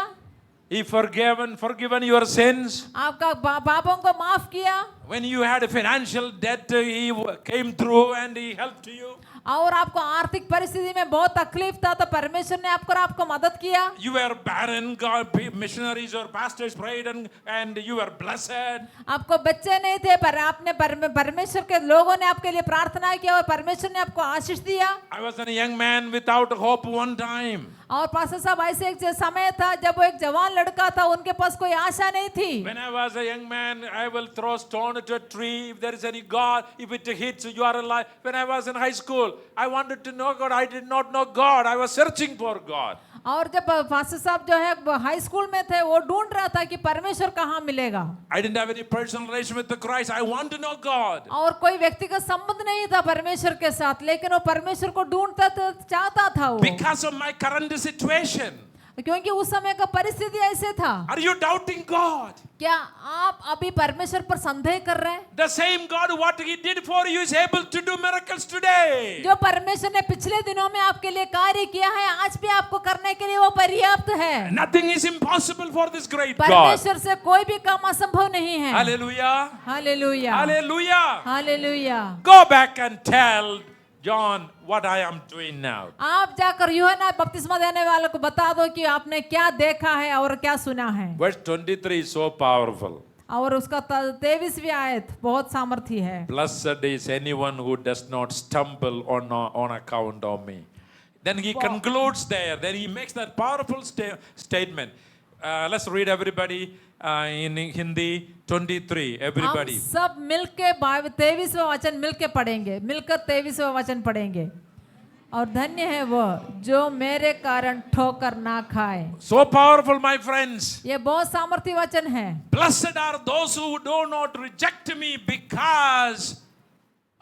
He forgiven your sins. आपका पापों को माफ किया, When you had a financial debt, He came through and He helped you. और आपको आर्थिक परिस्थिति में बहुत तकलीफ था तो परमेश्वर ने आपको मदद किया। You were barren, God, missionaries or pastors prayed and you were blessed. आपको बच्चे नहीं थे पर आपने परमेश्वर के लोगों ने आपके लिए प्रार्थना किया और परमेश्वर ने आपको आशीष दिया। I was a young man without hope one time. और पास्टर साहब ऐसे एक समय था जब वो एक जवान लड़का था, उनके पास कोई आशा नहीं थी। When I was a young man, I will throw stone at a tree if there is any God. If it hits, you are alive. When I was in high school, I wanted to know God. I did not know God. I was searching for God. और जब पास्टर साहब जो है हाई स्कूल में थे, वो ढूंढ रहा था कि परमेश्वर कहाँ मिलेगा। I didn't have any personal relation with the Christ. I want to know God. और कोई व्यक्तिगत संबंध नहीं था परमेश्वर के साथ, लेकिन वो परमेश्वर को ढूंढता चाहता था वो। Because of my current situation. क्योंकि उस समय का परिस्थिति ऐसे था। Are you doubting God? क्या आप अभी परमेश्वर पर संदेह कर रहे हैं? The same God what He did for you is able to do miracles today. जो परमेश्वर ने पिछले दिनों में आपके लिए कार्य किया है, आज भी आपको करने के लिए वो पर्याप्त है। Nothing is impossible for this great God. परमेश्वर से कोई भी काम असंभव नहीं है। Hallelujah. Hallelujah, Hallelujah. Hallelujah. Go back and tell John what I am doing now. आप जाकर यूहन्ना बपतिस्मा देने वाले को बता दो कि आपने क्या देखा है और क्या सुना है। Verse 23 is so powerful. और उसका 23वीं आयत बहुत सामर्थी है। Blessed is anyone who does not stumble on account of me. Then he concludes there. Then he makes that powerful statement. Let's read everybody in Hindi 23. Everybody. हम सब मिलके 23वां वचन मिलके पढ़ेंगे, मिलकर 23वां वचन पढ़ेंगे। और धन्य है वो जो मेरे कारण ठोकर ना खाए। So powerful, my friends. ये बहुत सामर्थी वचन है। Blessed are those who do not reject me because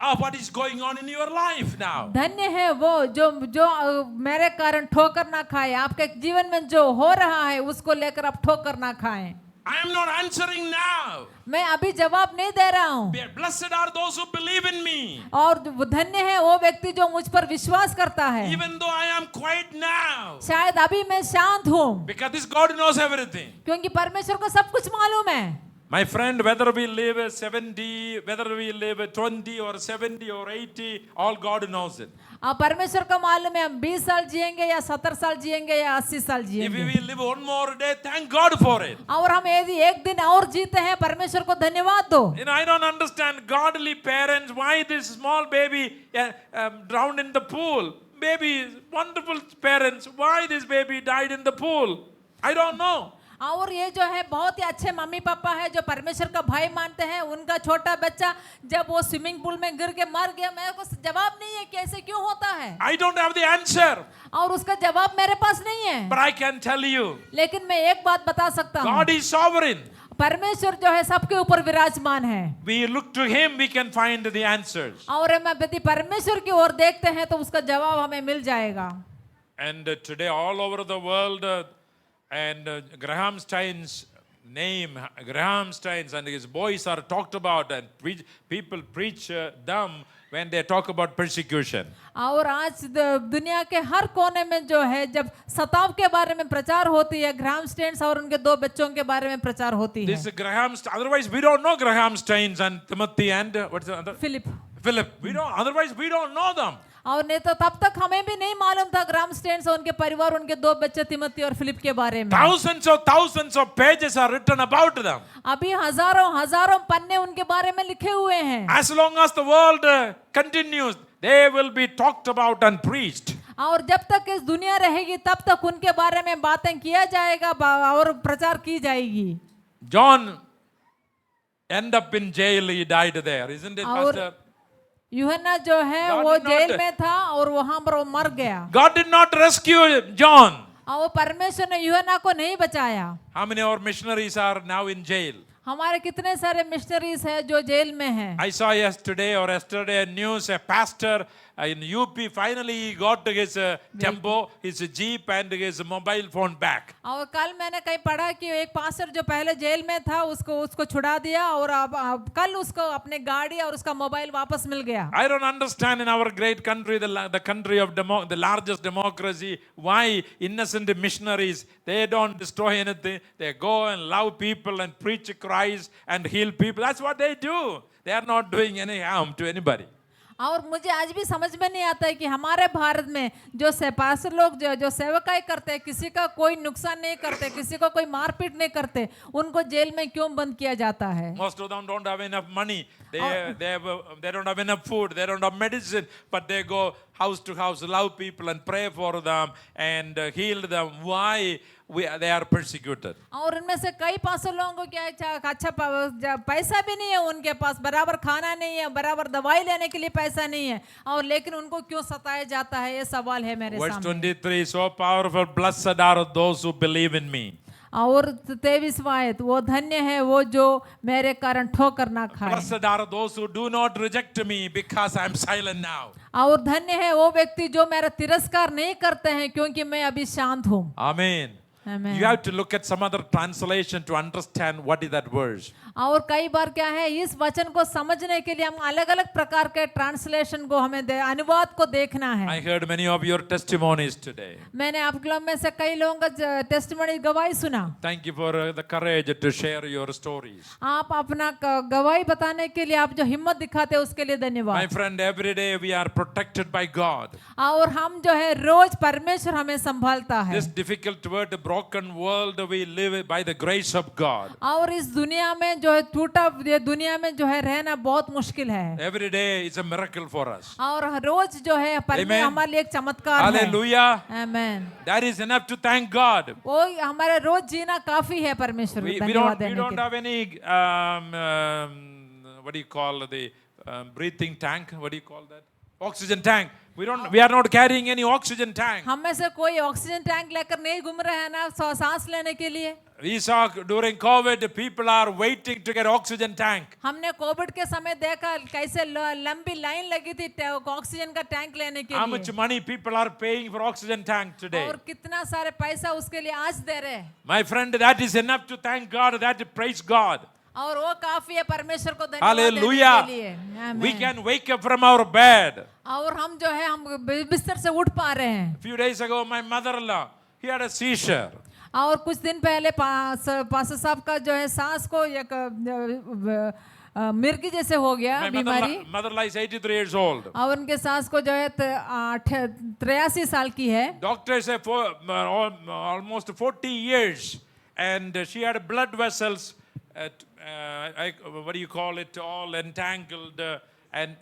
of what is going on in your life now. धन्य है वो जो मेरे कारण ठोकर ना खाए। आपके जीवन में जो हो रहा है उसको लेकर आप ठोकर ना खाएं। I am not answering now. मैं अभी जवाब नहीं दे रहा हूँ। Blessed are those who believe in me. और धन्य है वो व्यक्ति जो मुझ पर विश्वास करता है। Even though I am quiet now. शायद अभी मैं शांत हूँ। Because this God knows everything. क्योंकि परमेश्वर को सब कुछ मालूम है। My friend, whether we live 70, whether we live 20 or 70 or 80, all God knows it. परमेश्वर को मालूम है हम 20 साल जिएंगे या 70 साल जिएंगे या 80 साल If जिएंगे। we live one more day, thank God for it. और हम यदि एक दिन और जीते हैं, परमेश्वर को धन्यवाद दो। You know, I don't understand godly parents why this small baby drowned in the pool. Baby, wonderful parents, why this baby died in the pool? I don't know. और ये जो है बहुत ही अच्छे मम्मी पापा है जो परमेश्वर का भाई मानते हैं, उनका छोटा बच्चा जब वो स्विमिंग पूल में गिर के मर गया, मेरे को जवाब नहीं है कि ऐसे क्यों होता है। I don't have the answer. और उसका जवाब मेरे पास नहीं है। But I can tell you. लेकिन मैं एक बात बता सकता हूँ। God is sovereign. परमेश्वर जो है सबके ऊपर विराजमान है। We look to Him, we can find the answers. और हम यदि परमेश्वर की ओर देखते हैं तो उसका जवाब हमें मिल जाएगा। And today all over the world, and Graham Stein's name, Graham Steins and his boys are talked about, and people preach them when they talk about persecution. और आज दुनिया के हर कोने में जो है जब सताव के बारे में प्रचार होती है, ग्राहम स्टेन्स और उनके 2 बच्चों के बारे में प्रचार होती है। This Graham, otherwise we don't know Graham Steins and Timothy and what's the other? Philip. We don't. Otherwise we don't know them. और नहीं तो तब तक हमें भी नहीं मालूम था ग्राहम स्टेन्स और उनके परिवार, उनके 2 बच्चे तिमोथी और फिलिप के बारे में। Thousands of pages are written about them. अभी हजारों पन्ने उनके बारे में लिखे हुए हैं। As long as the world continues, they will be talked about and preached. और जब तक इस दुनिया रहेगी तब तक उनके बारे में बातें किया जाएगा और प्रचार की जाएगी। John ended up in jail. He died there, isn't it, Pastor? यूहन्ना जो है God वो did not- जेल में था और वहां पर वो मर गया। God did not rescue John. और वो परमेश्वर ने यूहन्ना को नहीं बचाया। How many of our missionaries are now in jail? हमारे कितने सारे मिशनरीज हैं जो जेल में हैं। I saw yesterday a news, a pastor in UP, finally he got his tempo, his jeep and his mobile phone back. और कल मैंने कहीं पढ़ा कि एक पास्टर जो पहले जेल में था उसको छुड़ा दिया और अब कल उसको अपने गाड़ी और उसका मोबाइल वापस मिल गया। I don't understand in our great country, the country of the largest democracy, why innocent missionaries, they don't destroy anything. They go and love people and preach Christ and heal people. That's what they do. They are not doing any harm to anybody. और मुझे आज भी समझ में नहीं आता है कि हमारे भारत में जो पास्टर लोग जो सेवकाई करते हैं, किसी का कोई नुकसान नहीं करते, किसी को कोई मारपीट नहीं करते, उनको जेल में क्यों बंद किया जाता है? Most of them don't have enough money. They don't have enough food. They don't have medicine. But they go house to house, love people and pray for them and heal them. Why they are persecuted? और इनमें से कई पास्टर लोगों को क्या है, अच्छा पैसा भी नहीं है उनके पास, बराबर खाना नहीं है, बराबर दवाई लेने के लिए पैसा नहीं है, और लेकिन उनको क्यों सताया जाता है, ये सवाल है मेरे Verse सामने। 23, so powerful, blessed are those who believe in me. और 23वां आयत, वो धन्य है वो जो मेरे कारण ठोकर ना खाए। Blessed are those who do not reject me because I am silent now. और धन्य है वो व्यक्ति जो मेरा तिरस्कार नहीं करते हैं क्योंकि मैं अभी शांत हूँ। Amen. Amen. You have to look at some other translation to understand what is that verse. और कई बार क्या है, इस वचन को समझने के लिए हम अलग अलग प्रकार के ट्रांसलेशन को हमें अनुवाद को देखना है। I heard many of your testimonies today. मैंने आप लोगों में से कई लोगों का टेस्टिमनी गवाही सुना। Thank you for the courage to share your stories. आप अपना गवाही बताने के लिए आप जो हिम्मत दिखाते हैं उसके लिए My धन्यवाद। friend, every day we are protected by God. और हम जो है रोज परमेश्वर हमें संभालता है। This difficult world, broken world, we live by the grace of God. और इस दुनिया में जो है टूटा, ये दुनिया में जो है रहना बहुत मुश्किल है। Every day is a miracle for us. और रोज जो है परमेश्वर हमारे लिए एक चमत्कार है। Hallelujah. Amen. That is enough to thank God. वो हमारे रोज जीना काफी है परमेश्वर We को धन्यवाद don't देने के लिए। have any what do you call the breathing tank? What do you call that? Oxygen tank. We are not carrying any oxygen tank. हम में से कोई ऑक्सीजन टैंक लेकर नहीं घूम रहे हैं ना सांस लेने के लिए। We saw during COVID, people are waiting to get oxygen tank. हमने कोविड के समय देखा कैसे लंबी लाइन लगी थी ऑक्सीजन का टैंक लेने के How लिए। much money people are paying for oxygen tank today? और कितना सारे पैसा उसके लिए आज दे रहे हैं। My friend, that is enough to thank God, that to praise God. और वो काफी है परमेश्वर को धन्यवाद देने Hallelujah. के लिए। We आमीन। can wake up from our bed. और हम जो है हम बिस्तर से उठ पा रहे हैं। A few days ago, my mother-in-law, he had a seizure. और कुछ दिन पहले पास्टर साहब का जो है सांस को एक मिर्गी जैसे हो गया My बीमारी। mother-in-law is 83 years old. और उनके सांस को जो है 83 साल की है। Doctors say for almost 40 years, and she had blood vessels, what do you call it, all entangled and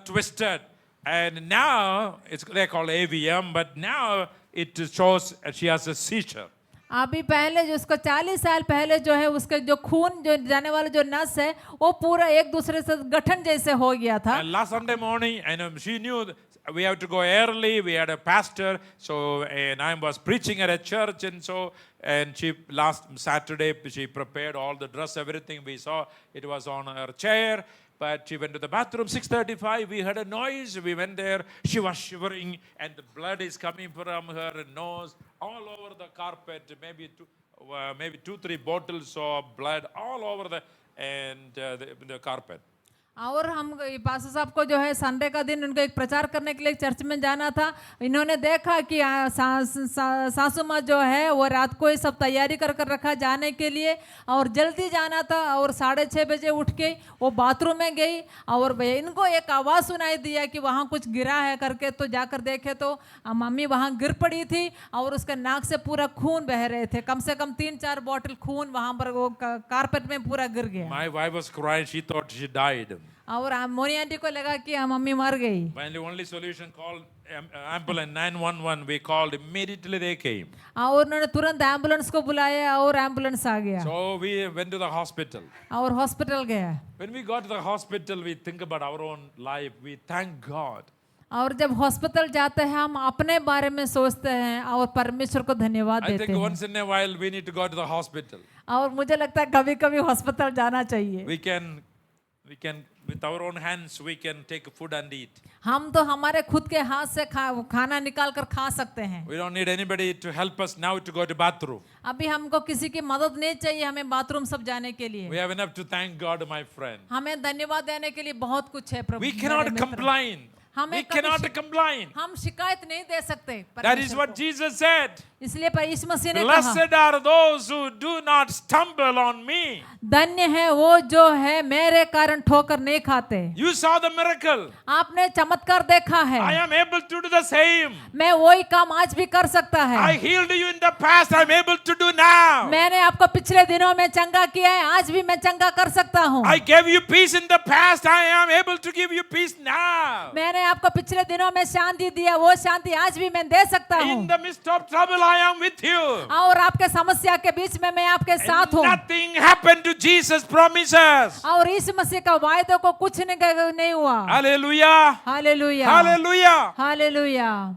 twisted. And now they call AVM, but now it shows she has a seizure. अभी पहले जो उसको 40 साल पहले जो है उसके जो खून जो जाने वाला जो नस है वो पूरा एक दूसरे से गठन जैसे हो गया था। And last Sunday morning, and she knew we have to go early. We had a pastor, and I was preaching at a church, and she last Saturday she prepared all the dress, everything. We saw it was on her chair. But she went to the bathroom, 6:35, we heard a noise, we went there, she was shivering, and the blood is coming from her nose, all over the carpet, maybe 2-3 bottles of blood all over the carpet. और हम पास्टर साहब को जो है संडे का दिन उनको एक प्रचार करने के लिए चर्च में जाना था। इन्होंने देखा कि सासू माँ जो है वो रात को ही सब तैयारी कर रखा जाने के लिए, और जल्दी जाना था, और 6:30 बजे उठ के वो बाथरूम में गई, और इनको एक आवाज़ सुनाई दिया कि वहाँ कुछ गिरा है करके। तो जाकर देखे तो मम्मी वहाँ गिर पड़ी थी और उसके नाक से पूरा खून बह रहे थे। कम से कम 3-4 बॉटल खून वहाँ पर वो कारपेट में पूरा गिर गया। My wife was crying, she thought she died. और मोनी आंटी को लगा कि मम्मी मर गई। Finally, only solution called ambulance 911. We called, immediately they came. और उन्होंने तुरंत एम्बुलेंस को बुलाया और एम्बुलेंस आ गया So we went to the hospital. और हॉस्पिटल गया। When we got to the hospital, we think about our own life. We thank God. और जब हॉस्पिटल जाते हैं हम अपने बारे में सोचते हैं और परमेश्वर को धन्यवाद I देते think हैं। once in a while we need to go to the hospital. और मुझे लगता है कभी कभी हॉस्पिटल जाना चाहिए। We can with our own hands we can take food and eat. हम तो हमारे खुद के हाथ से खाना निकाल कर खा सकते हैं। We don't need anybody to help us now to go to bathroom. अभी हमको किसी की मदद नहीं चाहिए हमें बाथरूम सब जाने के लिए। We have enough to thank God, my friend. हमें धन्यवाद देने के लिए बहुत कुछ है प्रभु। We मेरे cannot मित्र। complain. हमें We कभी cannot complain. हम शिकायत नहीं दे सकते That is परमेश्वर what को। Jesus said. इसलिए यीशु मसीह ने कहा Blessed are those who do not stumble on me. धन्य है वो जो है मेरे कारण ठोकर नहीं खाते। You saw the miracle. आपने चमत्कार देखा है। I am able to do the same. मैं वही काम आज भी कर सकता है। I healed you in the past. I'm able to do now. मैंने आपको पिछले दिनों में चंगा किया है, आज भी मैं चंगा कर सकता हूँ। I gave you peace in the past. I am able to give you peace now. मैंने आपको पिछले दिनों में शांति दिया, वो शांति आज भी मैं दे सकता हूँ। In the midst of trouble, I am with you. और आपके समस्या के बीच में मैं आपके साथ हूँ। Nothing happened to Jesus' promises. और यीशु मसीह का वायदों को कुछ नहीं हुआ। Hallelujah. Hallelujah, Hallelujah. Hallelujah.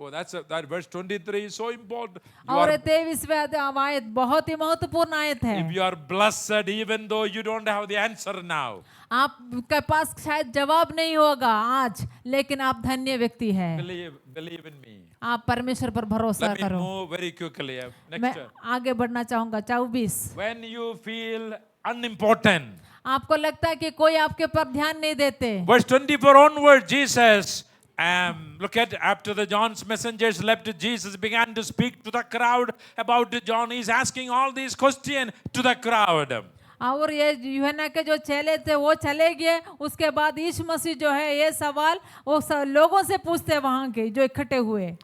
Oh, that verse 23 is so important. You और are, 23वें आयत बहुत ही महत्वपूर्ण आयत है। if you are blessed, even though you don't have the answer now, आपके पास शायद जवाब नहीं होगा आज, लेकिन आप धन्य व्यक्ति हैं। believe in me. आप परमेश्वर पर भरोसा Let me करो। move very quickly. मैं Next, आगे बढ़ना चाहूंगा। 24 when you feel unimportant. आपको लगता है कि कोई आपके पर ध्यान नहीं देते। Verse 24 onward, Jesus, look at after the John's messengers left, Jesus began to speak to the crowd about John. He's asking all these questions to the crowd. और ये यूहन्ना के जो चेले थे वो चले गए, उसके बाद यीशु मसीह जो है ये सवाल वो लोगों से पूछते हैं वहां के जो इकट्ठे हुए।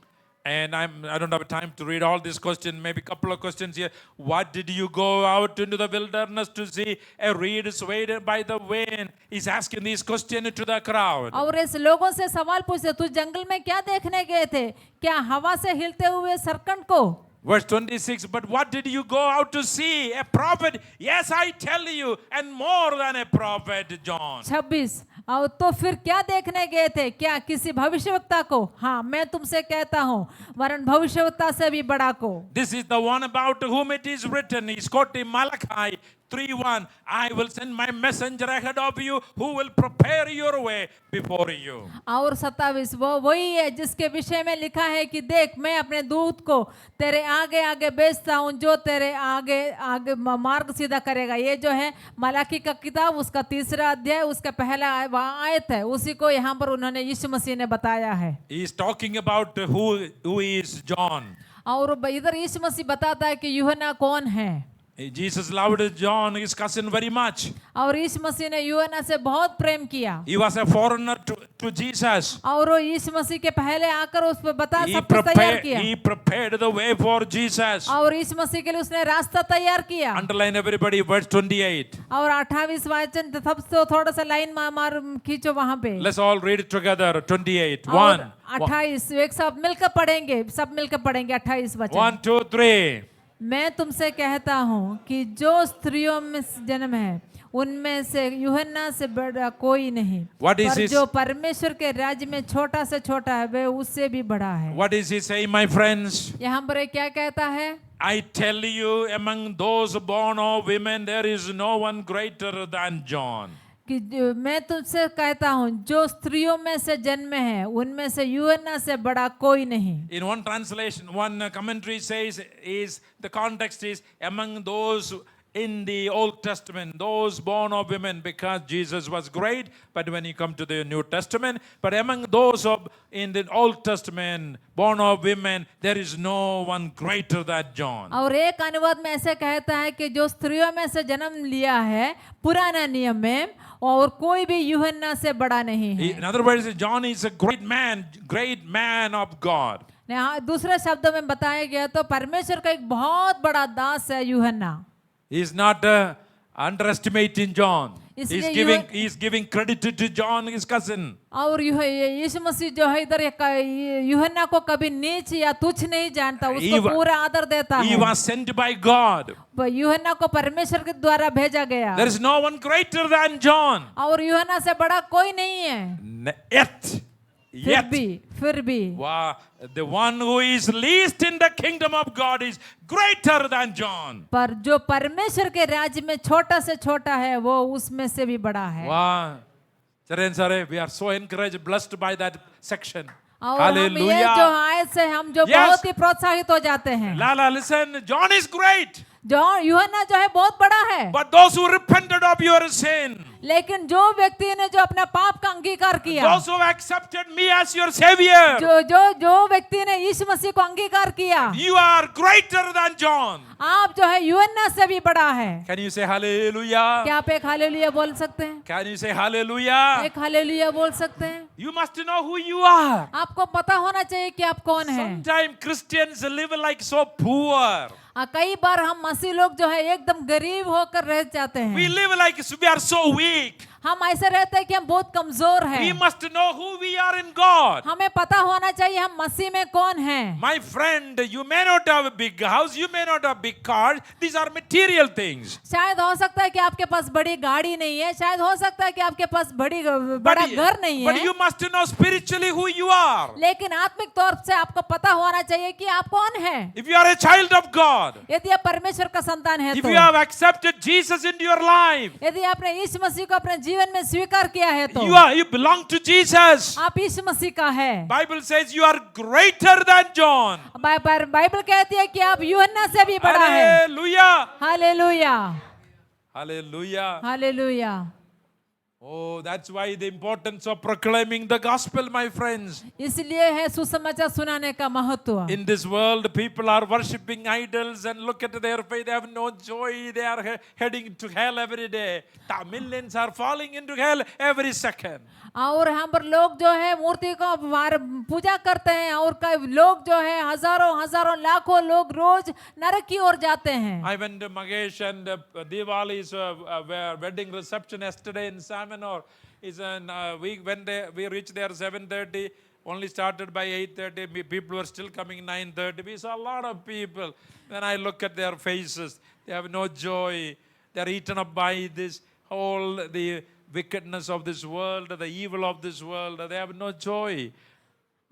And I don't have time to read all these questions, maybe a couple of questions here. What did you go out into the wilderness to see? A reed swayed by the wind. He's asking these questions to the crowd. और इस लोगों से सवाल पूछते, तू जंगल में क्या देखने गए थे? क्या हवा से हिलते हुए सरकंड को? Verse 26, but what did you go out to see? A prophet? Yes, I tell you, and more than a prophet, John. 26 और तो फिर क्या देखने गए थे? क्या किसी भविष्यवक्ता को? हाँ, मैं तुमसे कहता हूँ, वरन भविष्यवक्ता से भी बड़ा को। This is the one about whom it is written. He's quoting Malachi 3:1. I will send my messenger ahead of you who will prepare your way before you. और 27 वो वही है जिसके विषय में लिखा है कि देख मैं अपने दूत को तेरे आगे आगे भेजता हूँ जो तेरे आगे आगे मार्ग सीधा करेगा। ये जो है मलाकी का किताब उसका 3रा अध्याय उसका पहला आयत है, उसी को यहाँ पर उन्होंने यीशु मसीह ने बताया है। He is talking about who is John. और इधर यीशु मसीह बताता है कि यूहन्ना कौन है। Jesus loved John, his cousin, very much. और यीशु मसीह ने यूहन्ना से बहुत प्रेम किया। He was a foreigner to Jesus. और वो यीशु मसीह के पहले आकर उस पर सब कुछ तैयार किया। He prepared the way for Jesus. और यीशु मसीह के लिए उसने रास्ता तैयार किया। Underline everybody, verse 28. और 28 वचन तब तो थोड़ा सा लाइन मार खींचो वहां पे। Let's all read it together. 28. और 1. 28 एक सब मिलकर पढ़ेंगे, सब मिलकर पढ़ेंगे 28 वचन। 1, 2, 3. मैं तुमसे कहता हूँ कि जो स्त्रियों में जन्म है उनमें से यूहन्ना से बड़ा कोई नहीं, What is पर his- जो परमेश्वर के राज्य में छोटा से छोटा है वे उससे भी बड़ा है। What is he saying, my friends? यहाँ पर ये क्या कहता है? I tell you, among those born of women, there is no one greater than John. कि मैं तुझसे कहता हूँ जो स्त्रियों में से जन्मे हैं उनमें से यूहन्ना से बड़ा कोई नहीं। In one translation, one commentary says, the context is among those in the Old Testament, those born of women, because Jesus was great, but when you come to the New Testament, but among those in the Old Testament, born of women, there is no one greater than John. और एक अनुवाद में ऐसे कहता है कि जो स्त्रियों में से जन्म लिया है पुराना नियम में और कोई भी यूहन्ना से बड़ा नहीं है। In other words, John is a great man of God. दूसरे शब्दों में बताया गया तो परमेश्वर का एक बहुत बड़ा दास है यूहन्ना। He is not underestimating John. इसलिए He's giving credit to John, his cousin. और यीशु मसीह जो है इधर यूहन्ना को कभी नीच या तुच्छ नहीं जानता, उसको पूरा आदर देता He है। was sent by God. यूहन्ना को परमेश्वर के द्वारा भेजा गया। There is no one greater than John. और यूहन्ना से बड़ा कोई नहीं है। Yet yet. फिर भी Wow, the one who is least in the kingdom of God is greater than John. पर जो परमेश्वर के राज्य में छोटा से छोटा है वो उसमें से भी बड़ा है। Wow. Sare, we are so encouraged, blessed by that section. और हम ये जो Hallelujah. आयत से हम जो Yes. बहुत ही प्रोत्साहित हो जाते हैं। Lala, listen, John is great. John यूहन्ना जो है बहुत बड़ा है, But those who repented of your sin, लेकिन जो व्यक्ति ने जो अपने पाप का अंगीकार किया, those who have accepted me as your savior, जो व्यक्ति ने यीशु मसीह को अंगीकार किया, you are greater than John. आप जो है यूहन्ना से भी बड़ा है। Can you say hallelujah? क्या आप एक हालेलुया बोल सकते हैं? Can you say hallelujah? एक हालेलुया बोल सकते हैं? You must know who you are. आपको पता होना चाहिए कि आप कौन हैं। Sometimes Christians live like so poor. कई बार हम मसीह लोग जो है एकदम गरीब होकर रह जाते We हैं। live like we are so weak. हम ऐसे रहते हैं कि हम बहुत कमजोर We हैं। must know who we are in God. हमें पता होना चाहिए हम मसीह में कौन हैं। My friend, you may not have a big house, you may not have big cars. These are material things. शायद हो सकता है कि आपके पास बड़ी गाड़ी नहीं है, शायद हो सकता है कि आपके पास बड़ा घर नहीं But है, you must know spiritually who you are. लेकिन आत्मिक तौर से आपको पता होना चाहिए कि आप कौन हैं। If you are a child of God, यदि आप परमेश्वर का संतान है if तो, you have accepted Jesus into your life, यदि आपने यीशु मसीह को अपने जीवन में स्वीकार किया है तो you belong to Jesus. आप यीशु मसीह का है। Bible says you are greater than John. Bible कहती है कि आप यूहन्ना से भी बड़ा है। Hallelujah. Hallelujah, Hallelujah. Hallelujah. Oh, that's why the importance of proclaiming the gospel, my friends. इसलिए है सुसमाचार सुनाने का महत्व। In this world, people are worshipping idols and look at their faith. They have no joy. They are heading to hell every day. Millions are falling into hell every second. और हम पर लोग जो है मूर्ति को पूजा करते हैं और कई लोग जो है हजारों लाखों लोग रोज नरक की ओर जाते हैं। I went to Magesh and Diwali's wedding reception yesterday in Samanor. We reached there 7:30. Only started by 8:30. People were still coming 9:30. We saw a lot of people. When I look at their faces, they have no joy. They are eaten up by this whole the wickedness of this world, the evil of this world. They have no joy.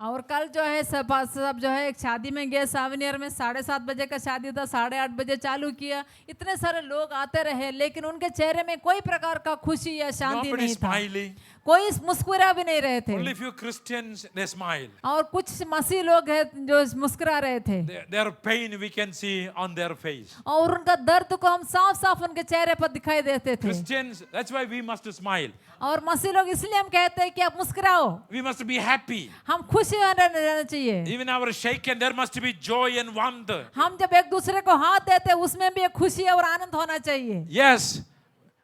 और कल जो है सब जो है एक शादी में गए सावनियर में, 7:30 बजे का शादी था, 8:30 बजे चालू किया। इतने सारे लोग आते रहे लेकिन उनके चेहरे में कोई प्रकार का खुशी या शांति Nobody नहीं था, smiling. कोई मुस्कुरा भी नहीं रहे थे। Only few Christians, they smile. और कुछ मसीह लोग हैं जो मुस्कुरा रहे थे Their pain we can see on their face. और उनका दर्द को हम साफ साफ उनके चेहरे पर दिखाई देते थे। Christians, that's why we must smile. और मसीह लोग इसलिए हम कहते हैं कि आप मुस्कुराओ, We must be happy. हम खुशी रहना चाहिए। Even our shaken, there must be joy and wonder. हम जब एक दूसरे को हाथ देते हैं उसमें भी एक खुशी और आनंद होना चाहिए, Yes,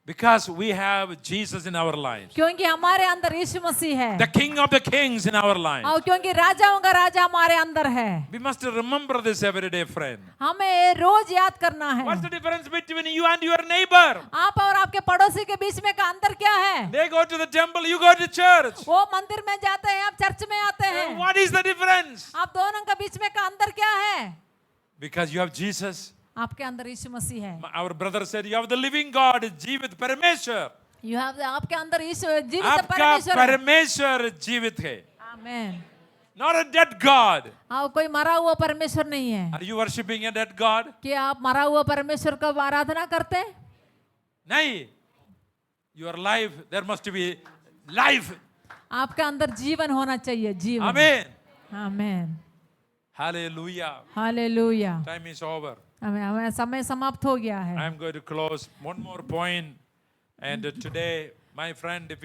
because we have Jesus in our lives. क्योंकि हमारे अंदर यीशु मसीह है The King of the Kings in our lives. और क्योंकि राजाओं का राजा हमारे अंदर है। We must remember this every day, friend. हमें ये रोज याद करना है। What's the difference between you and your neighbor? आप और आपके पड़ोसी के बीच में का अंतर क्या है? They go to the temple, you go to church. वो मंदिर में जाते हैं, आप चर्च में आते हैं। What is the difference? आप दोनों के बीच में का अंतर क्या है? Because you have Jesus. आपके अंदर यीशु मसीह है। Our brother said, you have the living God, जीवित परमेश्वर. आपके अंदर यीशु जीवित आपका परमेश्वर है। परमेश्वर जीवित है. आमेन। Not a dead God. कोई मरा हुआ परमेश्वर नहीं है। Are you worshiping a dead God? क्या आप मरा हुआ परमेश्वर का आराधना करते हैं? नहीं. Your life, there must be life. आपके अंदर जीवन होना चाहिए, जीवन। Amen. Amen. Hallelujah. Hallelujah. Time is over. हमें समय समाप्त हो गया है। I'm going to close one more point. And today, my friend, if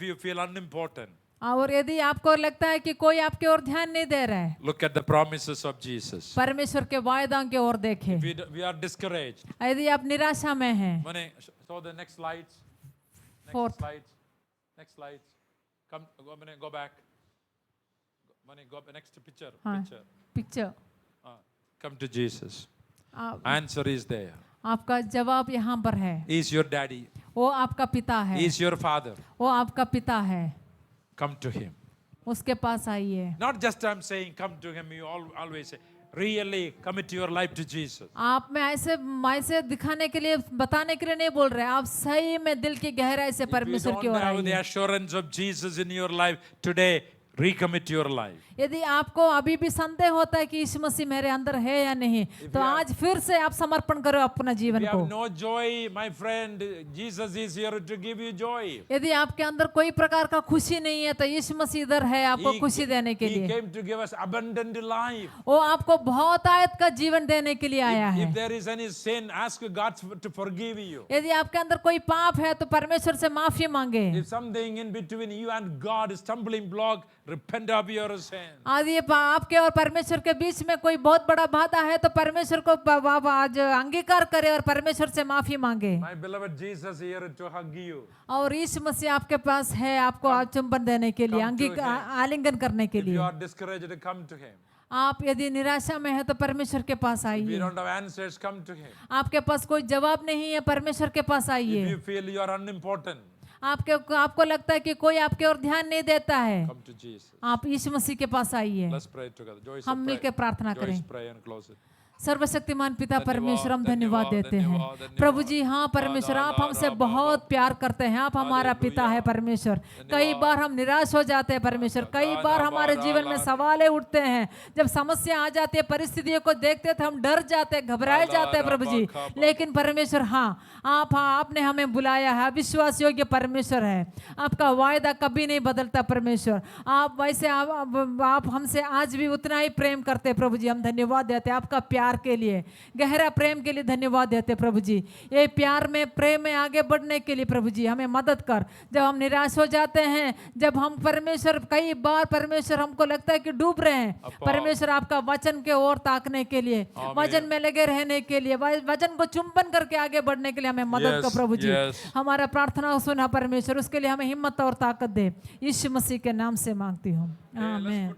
you feel unimportant, और यदि आपको लगता है कि कोई आपकी ओर ध्यान नहीं दे रहा है, look at the promises of Jesus. परमेश्वर के वायदों की ओर देखें। If we are discouraged, यदि आप निराशा में हैं, Mane, show the next slides. Fourth. Next slides. Go back. Mane, go next picture. हाँ, पिक्चर। Come to Jesus. आप, Answer is there. आपका जवाब यहाँ पर है। He is your daddy. वो आपका पिता है। He is your father. वो आपका पिता है। Come to him. उसके पास आइए। Not just I'm saying come to him. You always say, really commit your life to Jesus. आप में ऐसे दिखाने के लिए, बताने के लिए नहीं बोल रहे, आप सही में दिल की गहराई से If you परमेश्वर की don't ओर have the आइए। assurance of Jesus in your life today, recommit your life. यदि आपको अभी भी संदेह होता है कि यीशु मसीह मेरे अंदर है या नहीं, तो आज फिर से आप समर्पण करो अपना If जीवन you को। have no joy, my friend, Jesus is here to give you joy. यदि आपके अंदर कोई प्रकार का खुशी नहीं है, तो यीशु मसीह इधर है आपको खुशी देने के He लिए। came to give us abundant life. वो आपको बहुत आयत का जीवन देने के लिए आया है। If there is any sin, ask God to forgive you. यदि आपके अंदर कोई पाप है, तो परमेश्वर से माफी मांगे। If something in between you and God is stumbling block, repent of your sin. आज ये आपके और परमेश्वर के बीच में कोई बहुत बड़ा बाधा है, तो परमेश्वर को आज अंगीकार करे और परमेश्वर से माफी मांगे। My beloved Jesus here to hug you. और यीशु मसीह आपके पास है आपको आज चुंबन देने के लिए, आलिंगन करने के If you लिए। are discouraged, come to Him. आप यदि निराशा में है तो परमेश्वर के पास If you आइए। don't have answers, come to Him. आपके पास कोई जवाब नहीं है, परमेश्वर के पास If आइए। you feel you are unimportant, आपको लगता है कि कोई आपके और ध्यान नहीं देता है, come to Jesus. आप यीशु मसीह के पास आइए। Let's pray together. Joyce, हम मिलकर प्रार्थना Joyce, करें। pray and close it. सर्वशक्तिमान पिता परमेश्वर, हम धन्यवाद, धन्यवाद देते हैं धन्यवाद, प्रभु जी। हाँ परमेश्वर, आप हमसे बहुत प्यार करते हैं, आप हमारा पिता है परमेश्वर। कई बार हम निराश हो जाते हैं परमेश्वर, कई बार हमारे जीवन में सवालें उठते हैं, जब समस्या आ जाती है, परिस्थितियों को देखते तो हम डर जाते हैं, घबराए जाते हैं प्रभु जी। लेकिन परमेश्वर, हाँ आपने हमें बुलाया है, विश्वास योग्य परमेश्वर है, आपका वायदा कभी नहीं बदलता परमेश्वर। आप वैसे आप हमसे आज भी उतना ही प्रेम करते हैं प्रभु जी। हम धन्यवाद देते हैं आपका प्यार के लिए, गहरा प्रेम के लिए धन्यवाद देते हैं प्रभु जी। ये प्यार में, प्रेम में आगे बढ़ने के लिए प्रभु जी हमें मदद कर। जब हम निराश हो जाते हैं, जब हम परमेश्वर, कई बार परमेश्वर हमको लगता है कि डूब रहे हैं, परमेश्वर आपका वचन के ओर ताकने के लिए, वचन में लगे रहने के लिए, वचन को चुंबन करके आगे बढ़ने के लिए हमें मदद कर प्रभु जी। हमारा प्रार्थना सुना परमेश्वर, उसके लिए हमें हिम्मत और ताकत दे, यीशु मसीह के नाम से मांगती हूँ, आमीन।